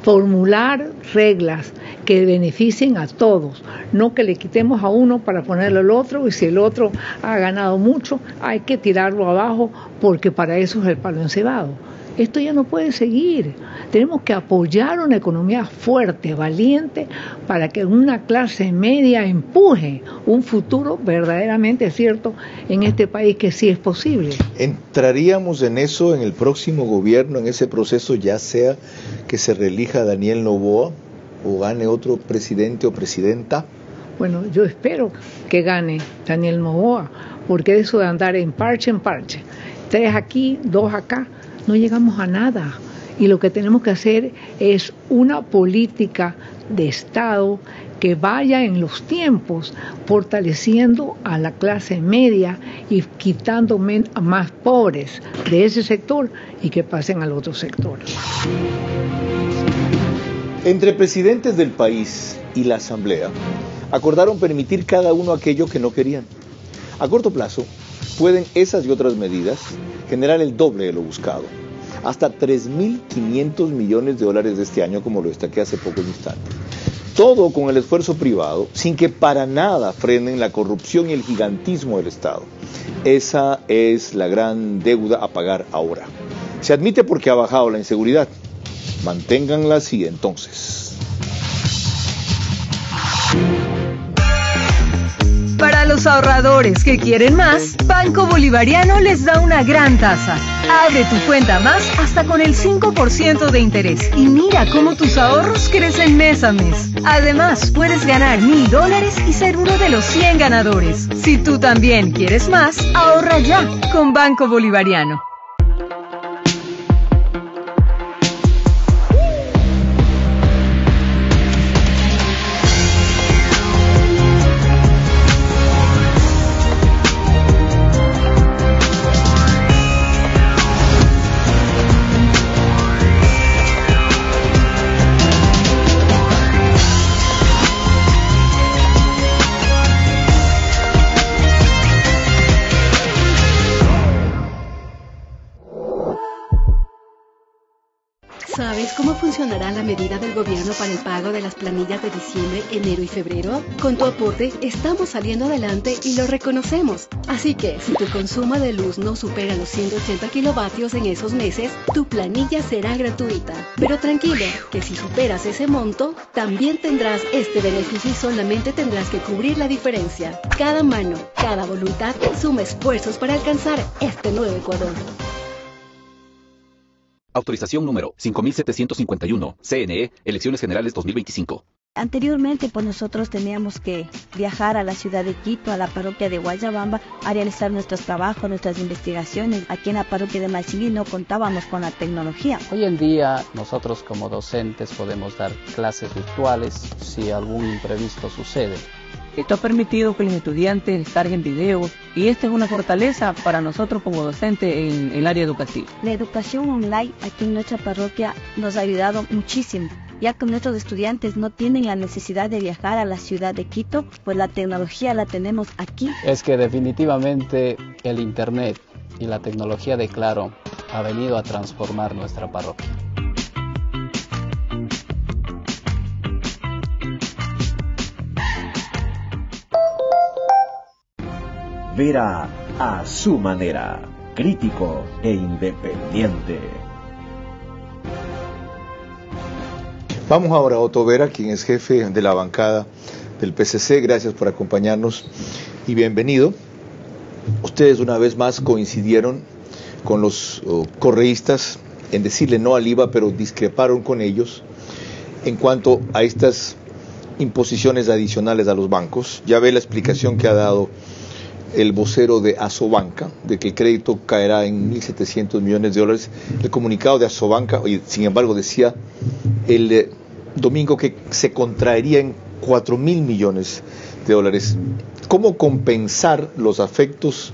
[SPEAKER 14] formular reglas que beneficien a todos, no que le quitemos a uno para ponerle al otro y si el otro ha ganado mucho hay que tirarlo abajo porque para eso es el palo encebado. Esto ya no puede seguir. Tenemos que apoyar una economía fuerte, valiente, para que una clase media empuje un futuro verdaderamente cierto en este país, que sí es posible.
[SPEAKER 11] ¿Entraríamos en eso en el próximo gobierno, en ese proceso, ya sea que se reelija Daniel Noboa o gane otro presidente o presidenta?
[SPEAKER 14] Bueno, yo espero que gane Daniel Noboa, porque eso de andar en parche, 3 aquí, 2 acá, no llegamos a nada. Y lo que tenemos que hacer es una política de Estado que vaya en los tiempos fortaleciendo a la clase media y quitando a más pobres de ese sector y que pasen al otro sector.
[SPEAKER 11] Entre presidentes del país y la Asamblea acordaron permitir cada uno aquello que no querían. A corto plazo, pueden esas y otras medidas generar el doble de lo buscado. Hasta 3.500 millones de dólares de este año, como lo destaqué hace pocos instantes. Todo con el esfuerzo privado, sin que para nada frenen la corrupción y el gigantismo del Estado. Esa es la gran deuda a pagar ahora. Se admite porque ha bajado la inseguridad. Manténganla así entonces.
[SPEAKER 3] Para los ahorradores que quieren más, Banco Bolivariano les da una gran tasa. Abre tu cuenta más hasta con el 5% de interés y mira cómo tus ahorros crecen mes a mes. Además, puedes ganar $1,000 y ser uno de los 100 ganadores. Si tú también quieres más, ahorra ya con Banco Bolivariano.
[SPEAKER 6] ¿Sabes cómo funcionará la medida del gobierno para el pago de las planillas de diciembre, enero y febrero? Con tu aporte estamos saliendo adelante y lo reconocemos. Así que si tu consumo de luz no supera los 180 kilovatios en esos meses, tu planilla será gratuita. Pero tranquilo, que si superas ese monto, también tendrás este beneficio y solamente tendrás que cubrir la diferencia. Cada mano, cada voluntad suma esfuerzos para alcanzar este nuevo Ecuador.
[SPEAKER 19] Autorización número 5751, CNE, Elecciones Generales 2025.
[SPEAKER 17] Anteriormente, pues nosotros teníamos que viajar a la ciudad de Quito, a la parroquia de Guayabamba, a realizar nuestros trabajos, nuestras investigaciones. Aquí en la parroquia de Malcingui no contábamos con la tecnología.
[SPEAKER 2] Hoy en día, nosotros como docentes podemos dar clases virtuales si algún imprevisto sucede.
[SPEAKER 18] Esto ha permitido que los estudiantes descarguen videos y esta es una fortaleza para nosotros como docentes en el área educativa.
[SPEAKER 17] La educación online aquí en nuestra parroquia nos ha ayudado muchísimo, ya que nuestros estudiantes no tienen la necesidad de viajar a la ciudad de Quito, pues la tecnología la tenemos aquí.
[SPEAKER 2] Es que definitivamente el Internet y la tecnología de Claro ha venido a transformar nuestra parroquia.
[SPEAKER 1] Vera a su manera, crítico e independiente.
[SPEAKER 11] Vamos ahora a Otto Vera, quien es jefe de la bancada del PCC. Gracias por acompañarnos y bienvenido. Ustedes una vez más coincidieron con los correístas en decirle no al IVA, pero discreparon con ellos en cuanto a estas imposiciones adicionales a los bancos. Ya ve la explicación que ha dado el vocero de Asobanca, de que el crédito caerá en 1.700 millones de dólares. El comunicado de Asobanca, sin embargo, decía el domingo que se contraería en 4.000 millones de dólares. ¿Cómo compensar los efectos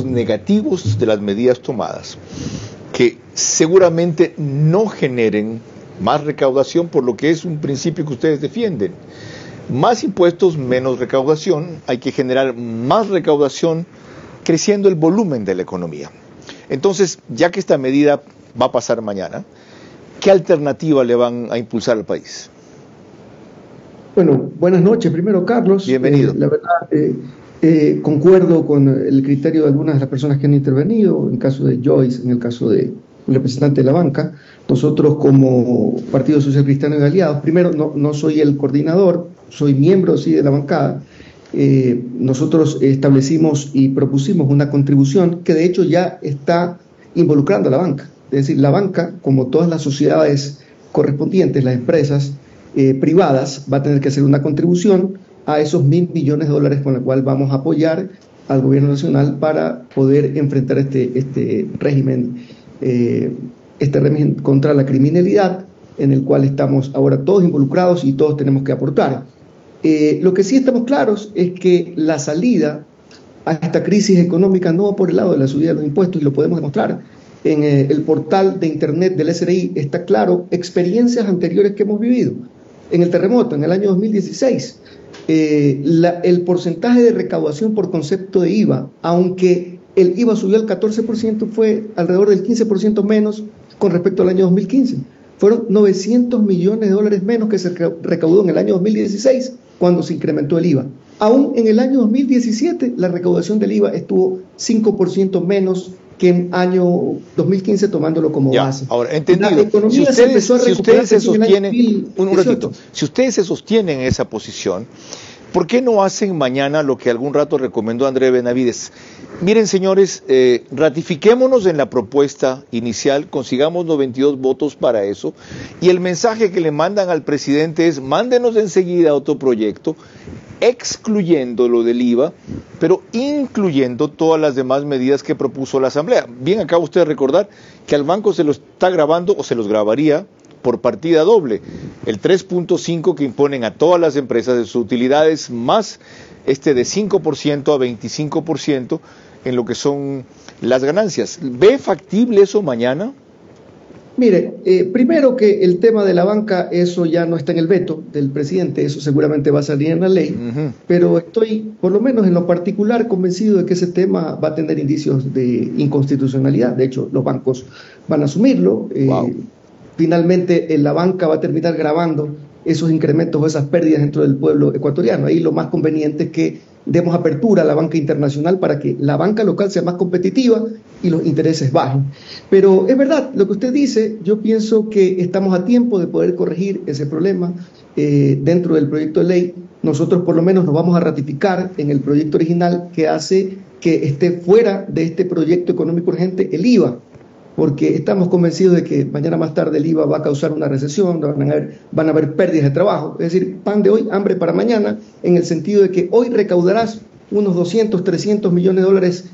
[SPEAKER 11] negativos de las medidas tomadas, que seguramente no generen más recaudación, por lo que es un principio que ustedes defienden? Más impuestos, menos recaudación. Hay que generar más recaudación creciendo el volumen de la economía. Entonces, ya que esta medida va a pasar mañana, ¿qué alternativa le van a impulsar al país?
[SPEAKER 10] Bueno, buenas noches. Primero, Carlos.
[SPEAKER 11] Bienvenido.
[SPEAKER 10] La verdad, concuerdo con el criterio de algunas de las personas que han intervenido, en el caso de Joyce, en el caso de representante de la banca. Nosotros como Partido Social Cristiano y Aliados, primero no soy el coordinador, soy miembro sí de la bancada. Nosotros establecimos y propusimos una contribución que de hecho ya está involucrando a la banca. Es decir, la banca, como todas las sociedades correspondientes, las empresas privadas, va a tener que hacer una contribución a esos $1.000 millones con la cual vamos a apoyar al gobierno nacional para poder enfrentar este régimen contra la criminalidad, en el cual estamos ahora todos involucrados y todos tenemos que aportar. Lo que sí estamos claros es que la salida a esta crisis económica no va por el lado de la subida de los impuestos, y lo podemos demostrar. En el portal de internet del SRI está claro experiencias anteriores que hemos vivido. En el terremoto, en el año 2016, el porcentaje de recaudación por concepto de IVA, aunque el IVA subió al 14%, fue alrededor del 15% menos con respecto al año 2015. Fueron $900 millones menos que se recaudó en el año 2016 cuando se incrementó el IVA. Aún en el año 2017 la recaudación del IVA estuvo 5% menos que en año 2015, tomándolo como base.
[SPEAKER 11] Ahora, entendido. La economía si ustedes se sostienen, un ratito, si ustedes se sostienen en esa posición, ¿por qué no hacen mañana lo que algún rato recomendó André Benavides? Miren, señores, ratifiquémonos en la propuesta inicial, consigamos 92 votos para eso, y el mensaje que le mandan al presidente es: mándenos enseguida otro proyecto, excluyendo lo del IVA, pero incluyendo todas las demás medidas que propuso la Asamblea. Bien, acaba usted de recordar que al banco se lo está grabando, o se los grabaría, por partida doble, el 3.5 que imponen a todas las empresas de sus utilidades, más de 5% a 25% en lo que son las ganancias. ¿Ve factible eso mañana?
[SPEAKER 10] Mire, primero que el tema de la banca, eso ya no está en el veto del presidente, eso seguramente va a salir en la ley, pero estoy, por lo menos en lo particular, convencido de que ese tema va a tener indicios de inconstitucionalidad. De hecho, los bancos van a asumirlo. Finalmente, la banca va a terminar grabando esos incrementos o esas pérdidas dentro del pueblo ecuatoriano. Ahí lo más conveniente es que demos apertura a la banca internacional para que la banca local sea más competitiva y los intereses bajen. Pero es verdad, lo que usted dice, yo pienso que estamos a tiempo de poder corregir ese problema dentro del proyecto de ley. Nosotros por lo menos nos vamos a ratificar en el proyecto original que hace que esté fuera de este proyecto económico urgente el IVA, porque estamos convencidos de que mañana más tarde el IVA va a causar una recesión, van a haber pérdidas de trabajo, es decir, pan de hoy, hambre para mañana, en el sentido de que hoy recaudarás unos 200, 300 millones de dólares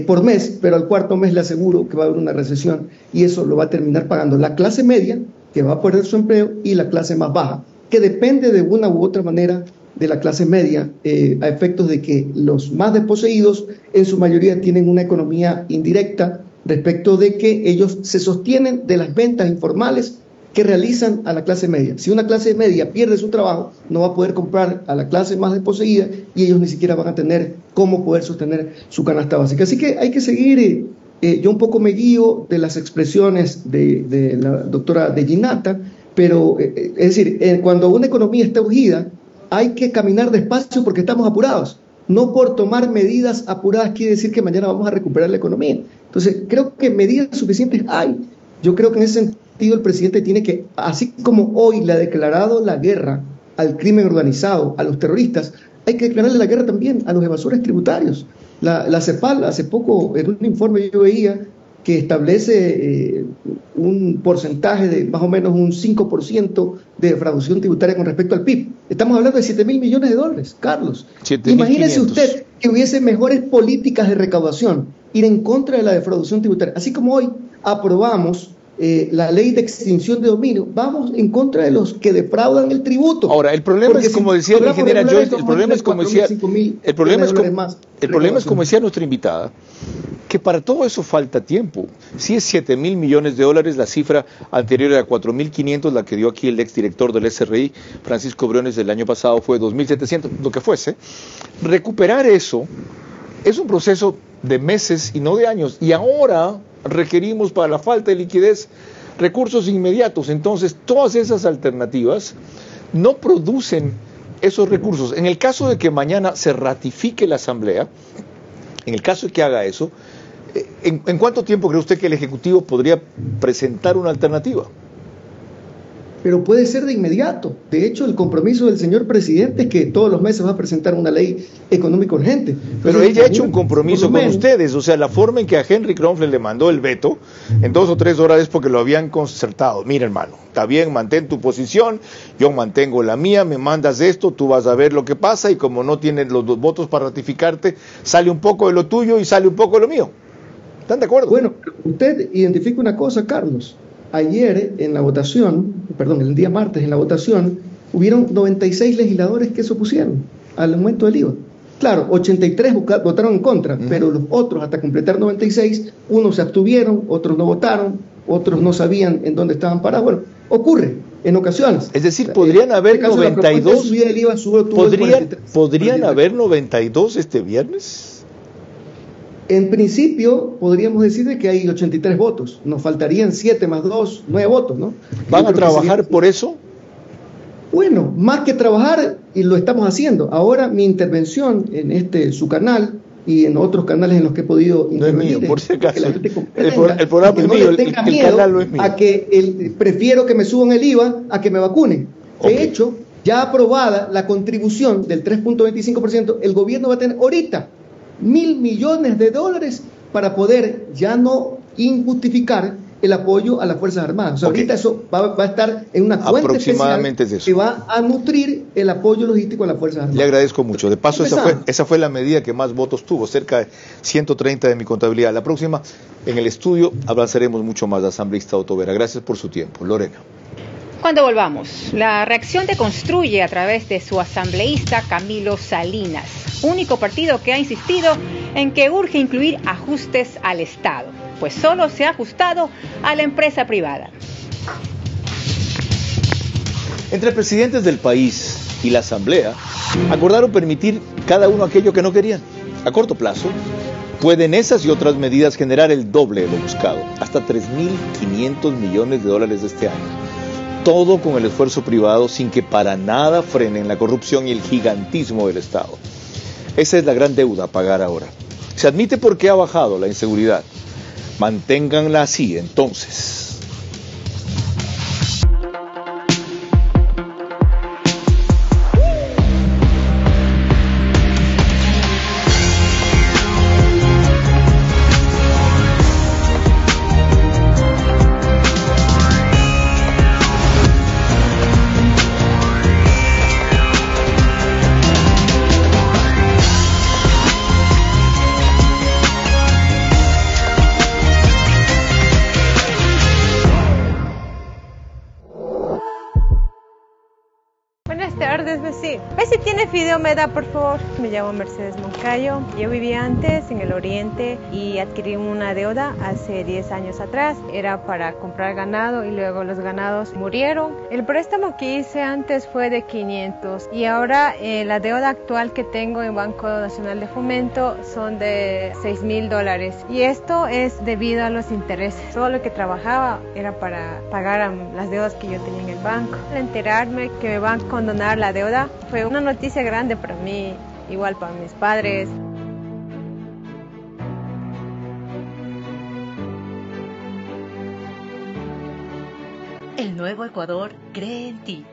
[SPEAKER 10] por mes, pero al cuarto mes le aseguro que va a haber una recesión, y eso lo va a terminar pagando la clase media, que va a perder su empleo, y la clase más baja, que depende de una u otra manera de la clase media, a efectos de que los más desposeídos en su mayoría tienen una economía indirecta, respecto de que ellos se sostienen de las ventas informales que realizan a la clase media. Si una clase media pierde su trabajo, no va a poder comprar a la clase más desposeída, y ellos ni siquiera van a tener cómo poder sostener su canasta básica. Así que hay que seguir, yo un poco me guío de las expresiones de la doctora de Ginata, pero es decir, cuando una economía está urgida, hay que caminar despacio porque estamos apurados. No por tomar medidas apuradas quiere decir que mañana vamos a recuperar la economía. Entonces, creo que medidas suficientes hay. Yo creo que en ese sentido el presidente tiene que, así como hoy le ha declarado la guerra al crimen organizado, a los terroristas, hay que declararle la guerra también a los evasores tributarios. La CEPAL, hace poco, en un informe yo veía que establece un porcentaje de más o menos un 5% de defraudación tributaria con respecto al PIB. Estamos hablando de $7.000 millones, Carlos. Imagínese usted que hubiese mejores políticas de recaudación, ir en contra de la defraudación tributaria. Así como hoy aprobamos la ley de extinción de dominio, vamos en contra de los que defraudan el tributo.
[SPEAKER 11] Ahora, el problema es, como decía la ingeniera Joyce, el problema es como decía nuestra invitada, que para todo eso falta tiempo. Si es $7.000 millones, la cifra anterior era 4.500, la que dio aquí el exdirector del SRI, Francisco Briones, del año pasado fue 2.700, lo que fuese. Recuperar eso es un proceso de meses y no de años, y ahora requerimos, para la falta de liquidez, recursos inmediatos. Entonces, todas esas alternativas no producen esos recursos. En el caso de que mañana se ratifique la Asamblea, en el caso de que haga eso, ¿En cuánto tiempo cree usted que el Ejecutivo podría presentar una alternativa?
[SPEAKER 10] Pero puede ser de inmediato. De hecho, el compromiso del señor presidente es que todos los meses va a presentar una ley económica urgente. Entonces,
[SPEAKER 11] pero ella ha hecho un compromiso con ustedes, o sea, la forma en que a Henry Kronfeld le mandó el veto en 2 o 3 horas es porque lo habían concertado. Mira, hermano, está bien, mantén tu posición, yo mantengo la mía, me mandas esto, tú vas a ver lo que pasa, y como no tienes los 2 votos para ratificarte, sale un poco de lo tuyo y sale un poco de lo mío. ¿Están de acuerdo?
[SPEAKER 10] Bueno, usted identifica una cosa, Carlos. Ayer en la votación, el día martes en la votación, hubieron 96 legisladores que se opusieron al aumento del IVA. Claro, 83 votaron en contra, pero los otros, hasta completar 96, unos se abstuvieron, otros no votaron, otros no sabían en dónde estaban parados. Bueno, ocurre en ocasiones.
[SPEAKER 11] Es decir, podrían haber 92. ¿Podrían haber 92 este viernes?
[SPEAKER 10] En principio, podríamos decir de que hay 83 votos. Nos faltarían 7 más 2, 9 votos, ¿no?
[SPEAKER 11] ¿Van a trabajar por eso?
[SPEAKER 10] Bueno, más que trabajar, y lo estamos haciendo. Ahora mi intervención en su canal y en otros canales en los que he podido intervenir.
[SPEAKER 11] No es mío, por si acaso. El programa es mío, el canal no es mío.
[SPEAKER 10] Prefiero que me suban el IVA a que me vacunen. De hecho, ya aprobada la contribución del 3.25%, el gobierno va a tener ahorita $1.000 millones para poder ya no injustificar el apoyo a las Fuerzas Armadas. O sea, ahorita eso va a estar en una cuenta
[SPEAKER 11] aproximadamente
[SPEAKER 10] especial que va a nutrir el apoyo logístico a las Fuerzas Armadas.
[SPEAKER 11] Le agradezco mucho. De paso, esa fue la medida que más votos tuvo, cerca de 130 de mi contabilidad. La próxima, en el estudio, avanzaremos mucho más de asambleísta Otto Vera. Gracias por su tiempo. Lorena.
[SPEAKER 12] Cuando volvamos, la reacción de Construye a través de su asambleísta Camilo Salinas, único partido que ha insistido en que urge incluir ajustes al Estado, pues solo se ha ajustado a la empresa privada.
[SPEAKER 11] Entre presidentes del país y la Asamblea, acordaron permitir cada uno aquello que no querían. A corto plazo, pueden esas y otras medidas generar el doble de lo buscado, hasta $3.500 millones de este año. Todo con el esfuerzo privado, sin que para nada frenen la corrupción y el gigantismo del Estado. Esa es la gran deuda a pagar ahora. Se admite por qué ha bajado la inseguridad. Manténganla así, entonces.
[SPEAKER 9] Si tiene fideo, me da, por favor. Me llamo Mercedes Moncayo. Yo vivía antes en el oriente y adquirí una deuda hace 10 años atrás. Era para comprar ganado y luego los ganados murieron. El préstamo que hice antes fue de 500 y ahora la deuda actual que tengo en Banco Nacional de Fomento son de $6,000 y esto es debido a los intereses. Todo lo que trabajaba era para pagar las deudas que yo tenía en el banco. Al enterarme que me van a condonar la deuda fue una noticia grande para mí, igual para mis padres.
[SPEAKER 3] El nuevo Ecuador cree en ti.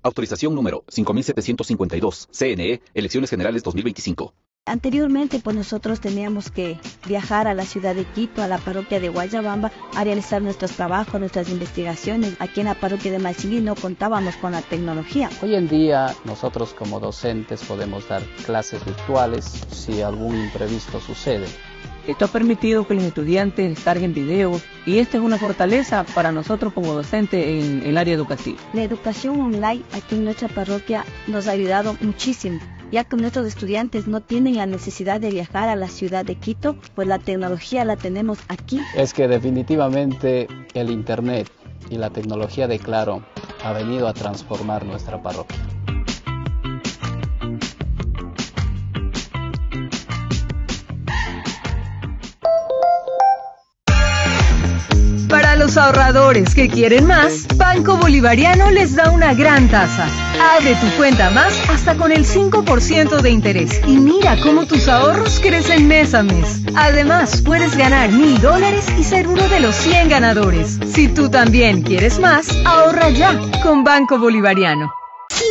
[SPEAKER 19] Autorización número 5752, CNE, Elecciones Generales 2025.
[SPEAKER 17] Anteriormente, pues nosotros teníamos que viajar a la ciudad de Quito, a la parroquia de Guayabamba, a realizar nuestros trabajos, nuestras investigaciones. Aquí en la parroquia de Malcingui no contábamos con la tecnología.
[SPEAKER 2] Hoy en día nosotros como docentes podemos dar clases virtuales si algún imprevisto sucede.
[SPEAKER 18] Esto ha permitido que los estudiantes descarguen videos y esta es una fortaleza para nosotros como docentes en el área educativa.
[SPEAKER 17] La educación online aquí en nuestra parroquia nos ha ayudado muchísimo, ya que nuestros estudiantes no tienen la necesidad de viajar a la ciudad de Quito, pues la tecnología la tenemos aquí.
[SPEAKER 2] Es que definitivamente el Internet y la tecnología de Claro ha venido a transformar nuestra parroquia.
[SPEAKER 3] Para los ahorradores que quieren más, Banco Bolivariano les da una gran tasa. Abre tu cuenta más hasta con el 5% de interés y mira cómo tus ahorros crecen mes a mes. Además, puedes ganar $1000 y ser uno de los 100 ganadores. Si tú también quieres más, ahorra ya con Banco Bolivariano.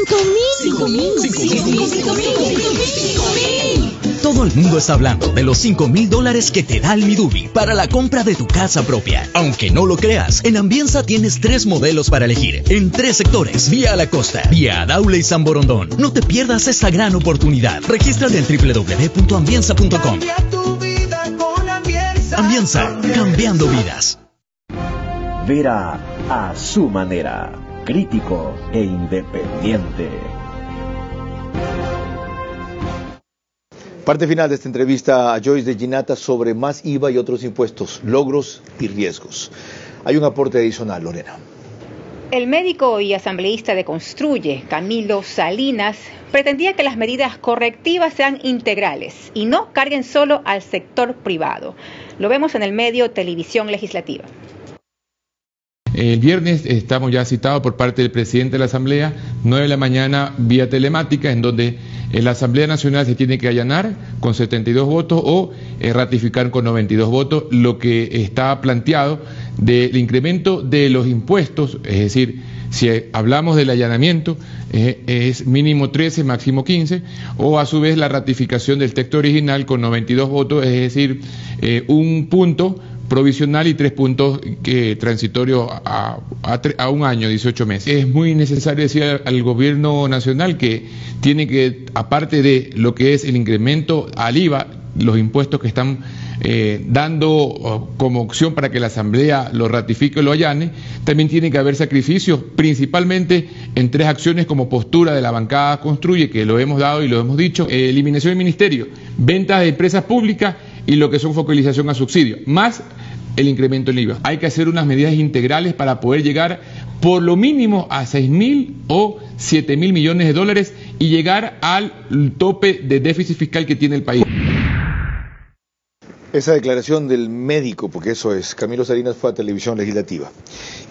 [SPEAKER 4] 5.000. Todo el mundo está hablando de los $5.000 que te da el Midubi para la compra de tu casa propia. Aunque no lo creas, en Ambienza tienes 3 modelos para elegir, en 3 sectores: Vía La Costa, Vía Daule y San Borondón. No te pierdas esta gran oportunidad. Regístrate en www.ambienza.com. Ambienza, cambiando vidas.
[SPEAKER 1] Vera a su manera, crítico e independiente.
[SPEAKER 11] Parte final de esta entrevista a Joyce de Ginata sobre más IVA y otros impuestos, logros y riesgos. Hay un aporte adicional, Lorena.
[SPEAKER 12] El médico y asambleísta de Construye, Camilo Salinas, pretendía que las medidas correctivas sean integrales y no carguen solo al sector privado. Lo vemos en el medio Televisión Legislativa.
[SPEAKER 13] El viernes estamos ya citados por parte del presidente de la Asamblea, 9 de la mañana, vía telemática, en donde la Asamblea Nacional se tiene que allanar con 72 votos o ratificar con 92 votos lo que está planteado del incremento de los impuestos, es decir, si hablamos del allanamiento, es mínimo 13, máximo 15, o a su vez la ratificación del texto original con 92 votos, es decir, un punto provisional y 3 puntos transitorios a un año, 18 meses. Es muy necesario decir al gobierno nacional que tiene que, aparte de lo que es el incremento al IVA, los impuestos que están dando como opción para que la Asamblea lo ratifique o lo allane, también tiene que haber sacrificios, principalmente en 3 acciones como postura de la bancada Construye, que lo hemos dado y lo hemos dicho: eliminación del ministerio, ventas de empresas públicas y lo que son focalización a subsidio, más el incremento del IVA. Hay que hacer unas medidas integrales para poder llegar por lo mínimo a 6.000 o 7.000 millones de dólares y llegar al tope de déficit fiscal que tiene el país.
[SPEAKER 11] Esa declaración del médico, porque eso es, Camilo Salinas, fue a Televisión Legislativa.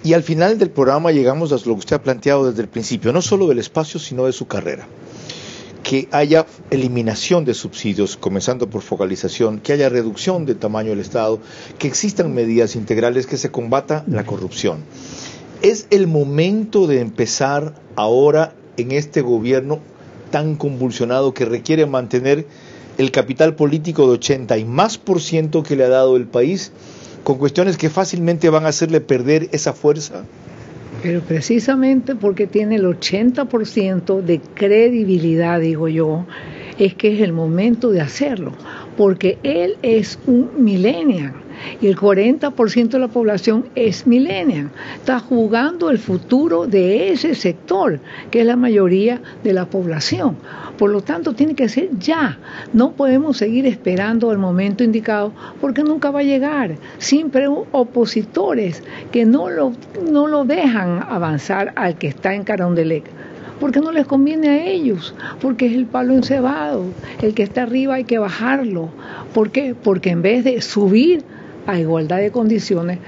[SPEAKER 11] Y al final del programa llegamos a lo que usted ha planteado desde el principio, no solo del espacio, sino de su carrera. Que haya eliminación de subsidios, comenzando por focalización, que haya reducción del tamaño del Estado, que existan medidas integrales, que se combata la corrupción. Es el momento de empezar ahora en este gobierno tan convulsionado que requiere mantener el capital político de 80 y más % que le ha dado el país, con cuestiones que fácilmente van a hacerle perder esa fuerza.
[SPEAKER 14] Pero precisamente porque tiene el 80% de credibilidad, digo yo, es que es el momento de hacerlo, porque él es un millennial y el 40% de la población es millennial. Está jugando el futuro de ese sector, que es la mayoría de la población. Por lo tanto, tiene que ser ya. No podemos seguir esperando el momento indicado, porque nunca va a llegar. Siempre hay opositores que no lo dejan avanzar al que está en Carondelet, porque no les conviene a ellos, porque es el palo encebado. El que está arriba hay que bajarlo. ¿Por qué? Porque en vez de subir a igualdad de condiciones,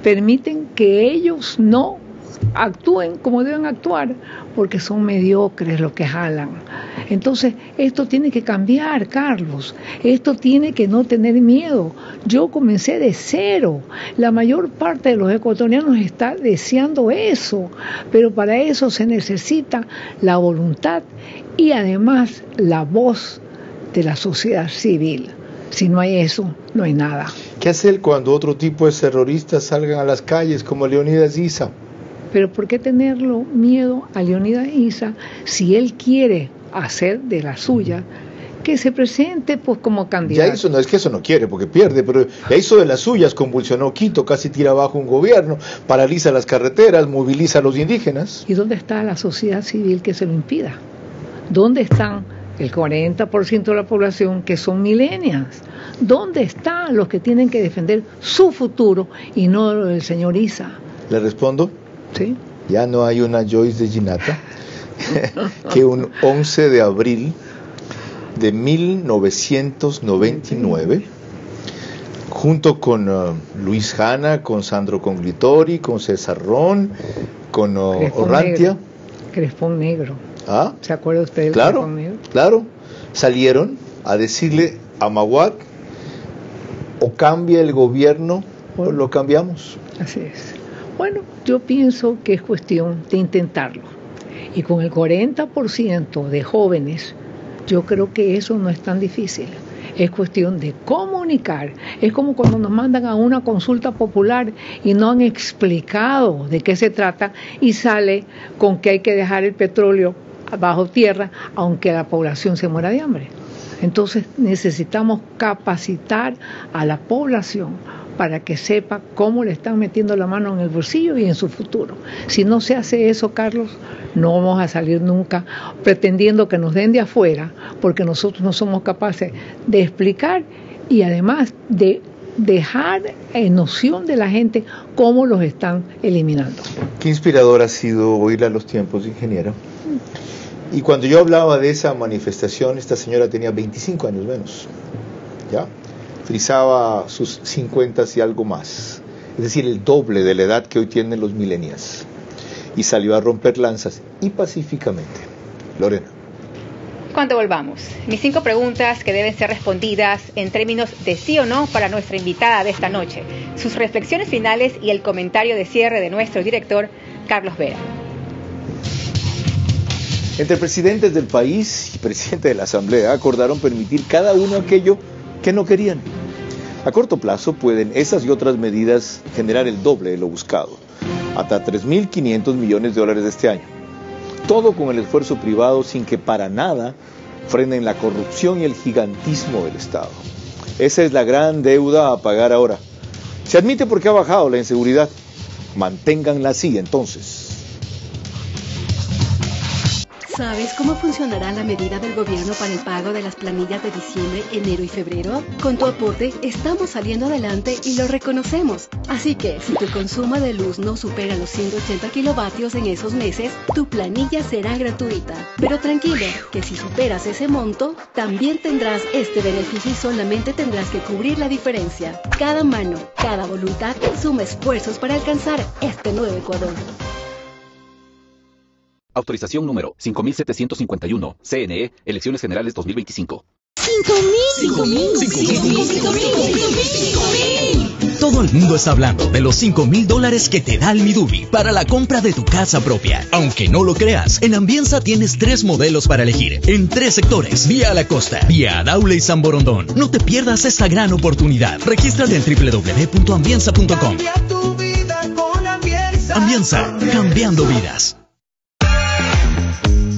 [SPEAKER 14] permiten que ellos no actúen como deben actuar, porque son mediocres los que jalan. Entonces, esto tiene que cambiar, Carlos. Esto tiene que no tener miedo. Yo comencé de cero. La mayor parte de los ecuatorianos está deseando eso, pero para eso se necesita la voluntad y además la voz de la sociedad civil. Si no hay eso, no hay nada.
[SPEAKER 11] ¿Qué hacer cuando otro tipo de terroristas salgan a las calles como Leonidas Issa?
[SPEAKER 14] Pero ¿por qué tenerlo miedo a Leonidas Issa si él quiere hacer de la suya? Que se presente pues como candidato.
[SPEAKER 11] Ya hizo, no es que eso no quiere porque pierde, pero ya hizo de las suyas, convulsionó Quito, casi tira abajo un gobierno, paraliza las carreteras, moviliza a los indígenas.
[SPEAKER 14] ¿Y dónde está la sociedad civil que se lo impida? ¿Dónde están el 40% de la población que son millennials? ¿Dónde están los que tienen que defender su futuro y no lo del señor Issa?
[SPEAKER 11] ¿Le respondo?
[SPEAKER 14] Sí.
[SPEAKER 11] Ya no hay una Joyce de Ginata que un 11 de abril de 1999, junto con Luis Jana, con Sandro Conglitori, con César Ron, con Orrantia.
[SPEAKER 14] Crespón Negro.
[SPEAKER 11] ¿Ah?
[SPEAKER 14] ¿Se acuerda usted del
[SPEAKER 11] Claro,
[SPEAKER 14] Crespón Negro?
[SPEAKER 11] claro. Salieron a decirle a Maguad cambia el gobierno, pues lo cambiamos.
[SPEAKER 14] Así es. Bueno, yo pienso que es cuestión de intentarlo. Y con el 40% de jóvenes, yo creo que eso no es tan difícil. Es cuestión de comunicar. Es como cuando nos mandan a una consulta popular y no han explicado de qué se trata y sale con que hay que dejar el petróleo bajo tierra, aunque la población se muera de hambre. Entonces necesitamos capacitar a la población para que sepa cómo le están metiendo la mano en el bolsillo y en su futuro. Si no se hace eso, Carlos, no vamos a salir nunca pretendiendo que nos den de afuera, porque nosotros no somos capaces de explicar y además de dejar en noción de la gente cómo los están eliminando.
[SPEAKER 11] Qué inspirador ha sido oírla a los tiempos, ingeniero. Y cuando yo hablaba de esa manifestación, esta señora tenía 25 años menos, ¿ya? Frisaba sus 50 y algo más, es decir, el doble de la edad que hoy tienen los millennials. Y salió a romper lanzas, y pacíficamente. Lorena.
[SPEAKER 12] Cuando volvamos, mis 5 preguntas que deben ser respondidas en términos de sí o no para nuestra invitada de esta noche, sus reflexiones finales y el comentario de cierre de nuestro director, Carlos Vera.
[SPEAKER 11] Entre presidentes del país y presidente de la Asamblea acordaron permitir cada uno aquello que no querían. A corto plazo pueden esas y otras medidas generar el doble de lo buscado, hasta 3.500 millones de dólares este año. Todo con el esfuerzo privado sin que para nada frenen la corrupción y el gigantismo del Estado. Esa es la gran deuda a pagar ahora. Se admite porque ha bajado la inseguridad. Manténganla así entonces.
[SPEAKER 6] ¿Sabes cómo funcionará la medida del gobierno para el pago de las planillas de diciembre, enero y febrero? Con tu aporte estamos saliendo adelante y lo reconocemos. Así que si tu consumo de luz no supera los 180 kilovatios en esos meses, tu planilla será gratuita. Pero tranquilo, que si superas ese monto, también tendrás este beneficio y solamente tendrás que cubrir la diferencia. Cada mano, cada voluntad suma esfuerzos para alcanzar este nuevo Ecuador.
[SPEAKER 19] Autorización número 5751. CNE, Elecciones Generales 2025.
[SPEAKER 4] 5.000. Todo el mundo está hablando de los $5,000 que te da el Midubi para la compra de tu casa propia. Aunque no lo creas, en Ambienza tienes 3 modelos para elegir, en 3 sectores: Vía La Costa, Vía Daule y San Borondón. No te pierdas esta gran oportunidad. Regístrate en www.ambienza.com.
[SPEAKER 5] Cambia tu vida con Ambienza.
[SPEAKER 4] Ambienza, cambiando vidas.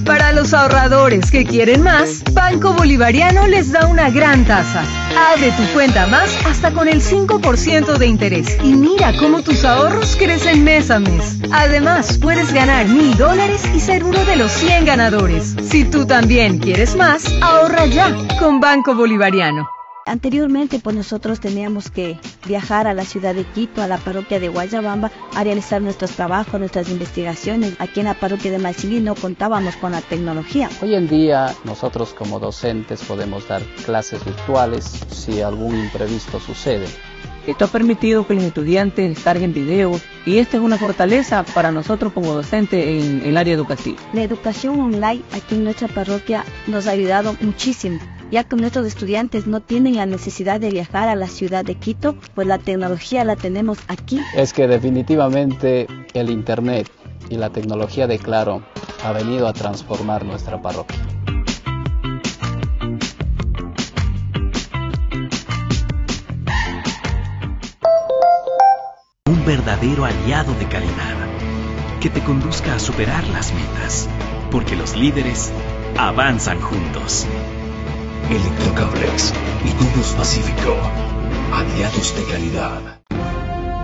[SPEAKER 3] Para los ahorradores que quieren más, Banco Bolivariano les da una gran tasa. Abre tu cuenta más hasta con el 5% de interés y mira cómo tus ahorros crecen mes a mes. Además, puedes ganar $1,000 y ser uno de los 100 ganadores. Si tú también quieres más, ahorra ya con Banco Bolivariano.
[SPEAKER 17] Anteriormente, pues nosotros teníamos que viajar a la ciudad de Quito, a la parroquia de Guayabamba, a realizar nuestros trabajos, nuestras investigaciones. Aquí en la parroquia de Malcingui no contábamos con la tecnología.
[SPEAKER 2] Hoy en día nosotros como docentes podemos dar clases virtuales si algún imprevisto sucede.
[SPEAKER 18] Esto ha permitido que los estudiantes descarguen videos y esta es una fortaleza para nosotros como docentes en el área educativa.
[SPEAKER 17] La educación online aquí en nuestra parroquia nos ha ayudado muchísimo, ya que nuestros estudiantes no tienen la necesidad de viajar a la ciudad de Quito, pues la tecnología la tenemos aquí.
[SPEAKER 2] Es que definitivamente el Internet y la tecnología de Claro ha venido a transformar nuestra parroquia.
[SPEAKER 15] Un verdadero aliado de calidad que te conduzca a superar las metas, porque los líderes avanzan juntos.
[SPEAKER 16] Electrocables y Tubos Pacífico, aliados de calidad.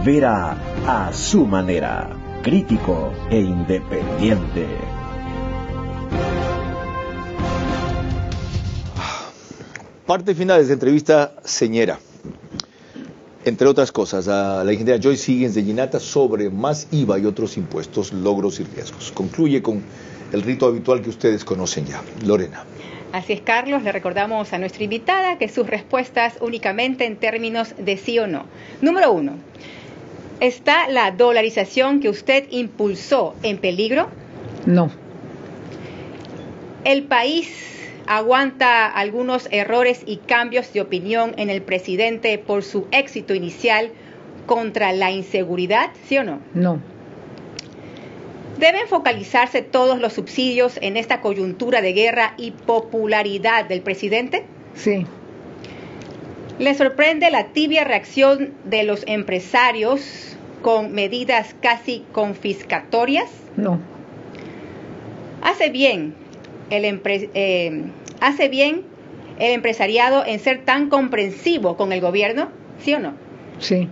[SPEAKER 1] Vera a su manera, crítico e independiente.
[SPEAKER 11] Parte final de esta entrevista señera. Entre otras cosas, a la ingeniera Joyce Higgins de Ginata sobre más IVA y otros impuestos, logros y riesgos. Concluye con el rito habitual que ustedes conocen ya. Lorena.
[SPEAKER 12] Así es, Carlos, le recordamos a nuestra invitada que sus respuestas únicamente en términos de sí o no. Número 1. ¿Está la dolarización que usted impulsó en peligro?
[SPEAKER 14] No.
[SPEAKER 12] ¿El país aguanta algunos errores y cambios de opinión en el presidente por su éxito inicial contra la inseguridad, ¿sí o no?
[SPEAKER 14] No.
[SPEAKER 12] ¿Deben focalizarse todos los subsidios en esta coyuntura de guerra y popularidad del presidente?
[SPEAKER 14] Sí.
[SPEAKER 12] ¿Le sorprende la tibia reacción de los empresarios con medidas casi confiscatorias?
[SPEAKER 14] No.
[SPEAKER 12] ¿Hace bien el empresariado en ser tan comprensivo con el gobierno? ¿Sí o no?
[SPEAKER 14] Sí.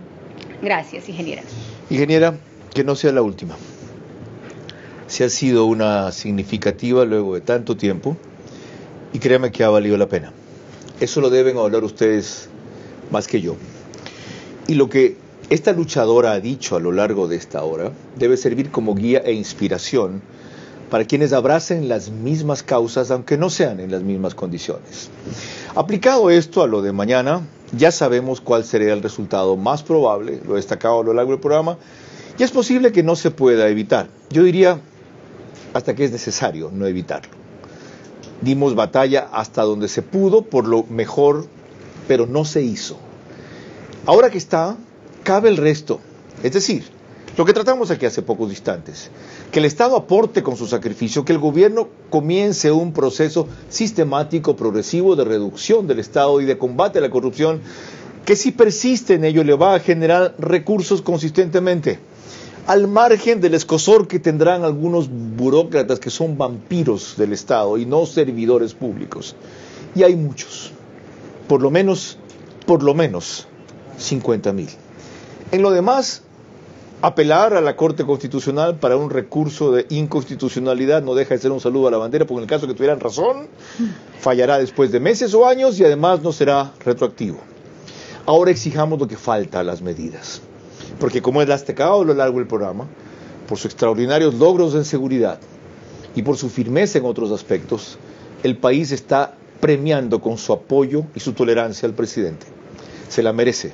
[SPEAKER 12] Gracias, ingeniera.
[SPEAKER 11] Ingeniera, que no sea la última. Si ha sido una significativa luego de tanto tiempo, y créame que ha valido la pena. Eso lo deben hablar ustedes más que yo. Y lo que esta luchadora ha dicho a lo largo de esta hora debe servir como guía e inspiración para quienes abracen las mismas causas, aunque no sean en las mismas condiciones. Aplicado esto a lo de mañana, ya sabemos cuál sería el resultado más probable, lo destacado a lo largo del programa, y es posible que no se pueda evitar. Yo diría hasta que es necesario no evitarlo. Dimos batalla hasta donde se pudo por lo mejor, pero no se hizo. Ahora que está, cabe el resto, es decir, lo que tratamos aquí hace pocos instantes, que el Estado aporte con su sacrificio, que el gobierno comience un proceso sistemático, progresivo de reducción del Estado y de combate a la corrupción, que si persiste en ello le va a generar recursos consistentemente, al margen del escozor que tendrán algunos burócratas que son vampiros del Estado y no servidores públicos. Y hay muchos, por lo menos 50,000. En lo demás, apelar a la Corte Constitucional para un recurso de inconstitucionalidad no deja de ser un saludo a la bandera, porque en el caso que tuvieran razón, fallará después de meses o años y además no será retroactivo. Ahora exijamos lo que falta a las medidas, porque como es destacado a lo largo del programa, por sus extraordinarios logros en seguridad y por su firmeza en otros aspectos, el país está premiando con su apoyo y su tolerancia al presidente. Se la merece,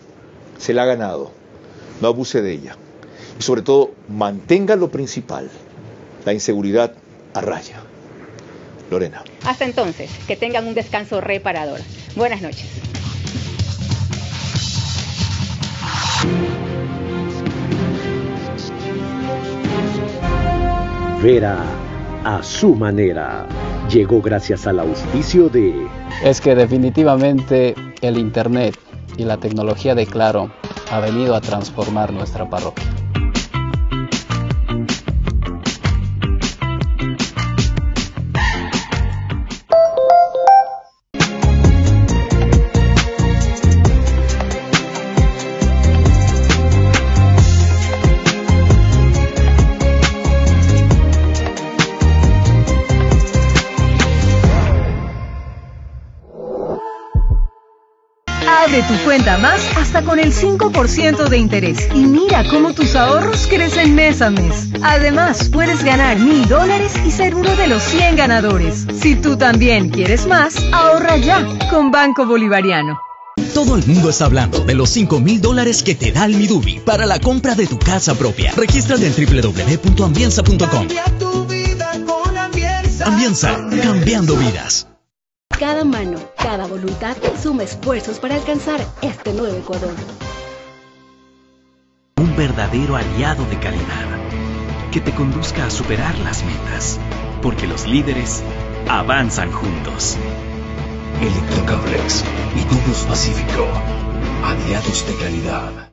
[SPEAKER 11] se la ha ganado, no abuse de ella. Y sobre todo, mantenga lo principal, la inseguridad a raya. Lorena.
[SPEAKER 12] Hasta entonces, que tengan un descanso reparador. Buenas noches.
[SPEAKER 1] Vera a su manera. Llegó gracias al auspicio de...
[SPEAKER 2] Es que definitivamente el Internet y la tecnología de Claro ha venido a transformar nuestra parroquia.
[SPEAKER 3] Abre tu cuenta más hasta con el 5% de interés y mira cómo tus ahorros crecen mes a mes. Además, puedes ganar $1,000 y ser uno de los 100 ganadores. Si tú también quieres más, ahorra ya con Banco Bolivariano.
[SPEAKER 4] Todo el mundo está hablando de los $5,000 que te da el Midubi para la compra de tu casa propia. Regístrate en www.ambienza.com.
[SPEAKER 5] Cambia tu vida con Ambienza.
[SPEAKER 4] Ambienza, cambiando vidas.
[SPEAKER 6] Cada mano, cada voluntad suma esfuerzos para alcanzar este nuevo Ecuador.
[SPEAKER 15] Un verdadero aliado de calidad que te conduzca a superar las metas, porque los líderes avanzan juntos.
[SPEAKER 16] Electrocablex y Tubos Pacífico, aliados de calidad.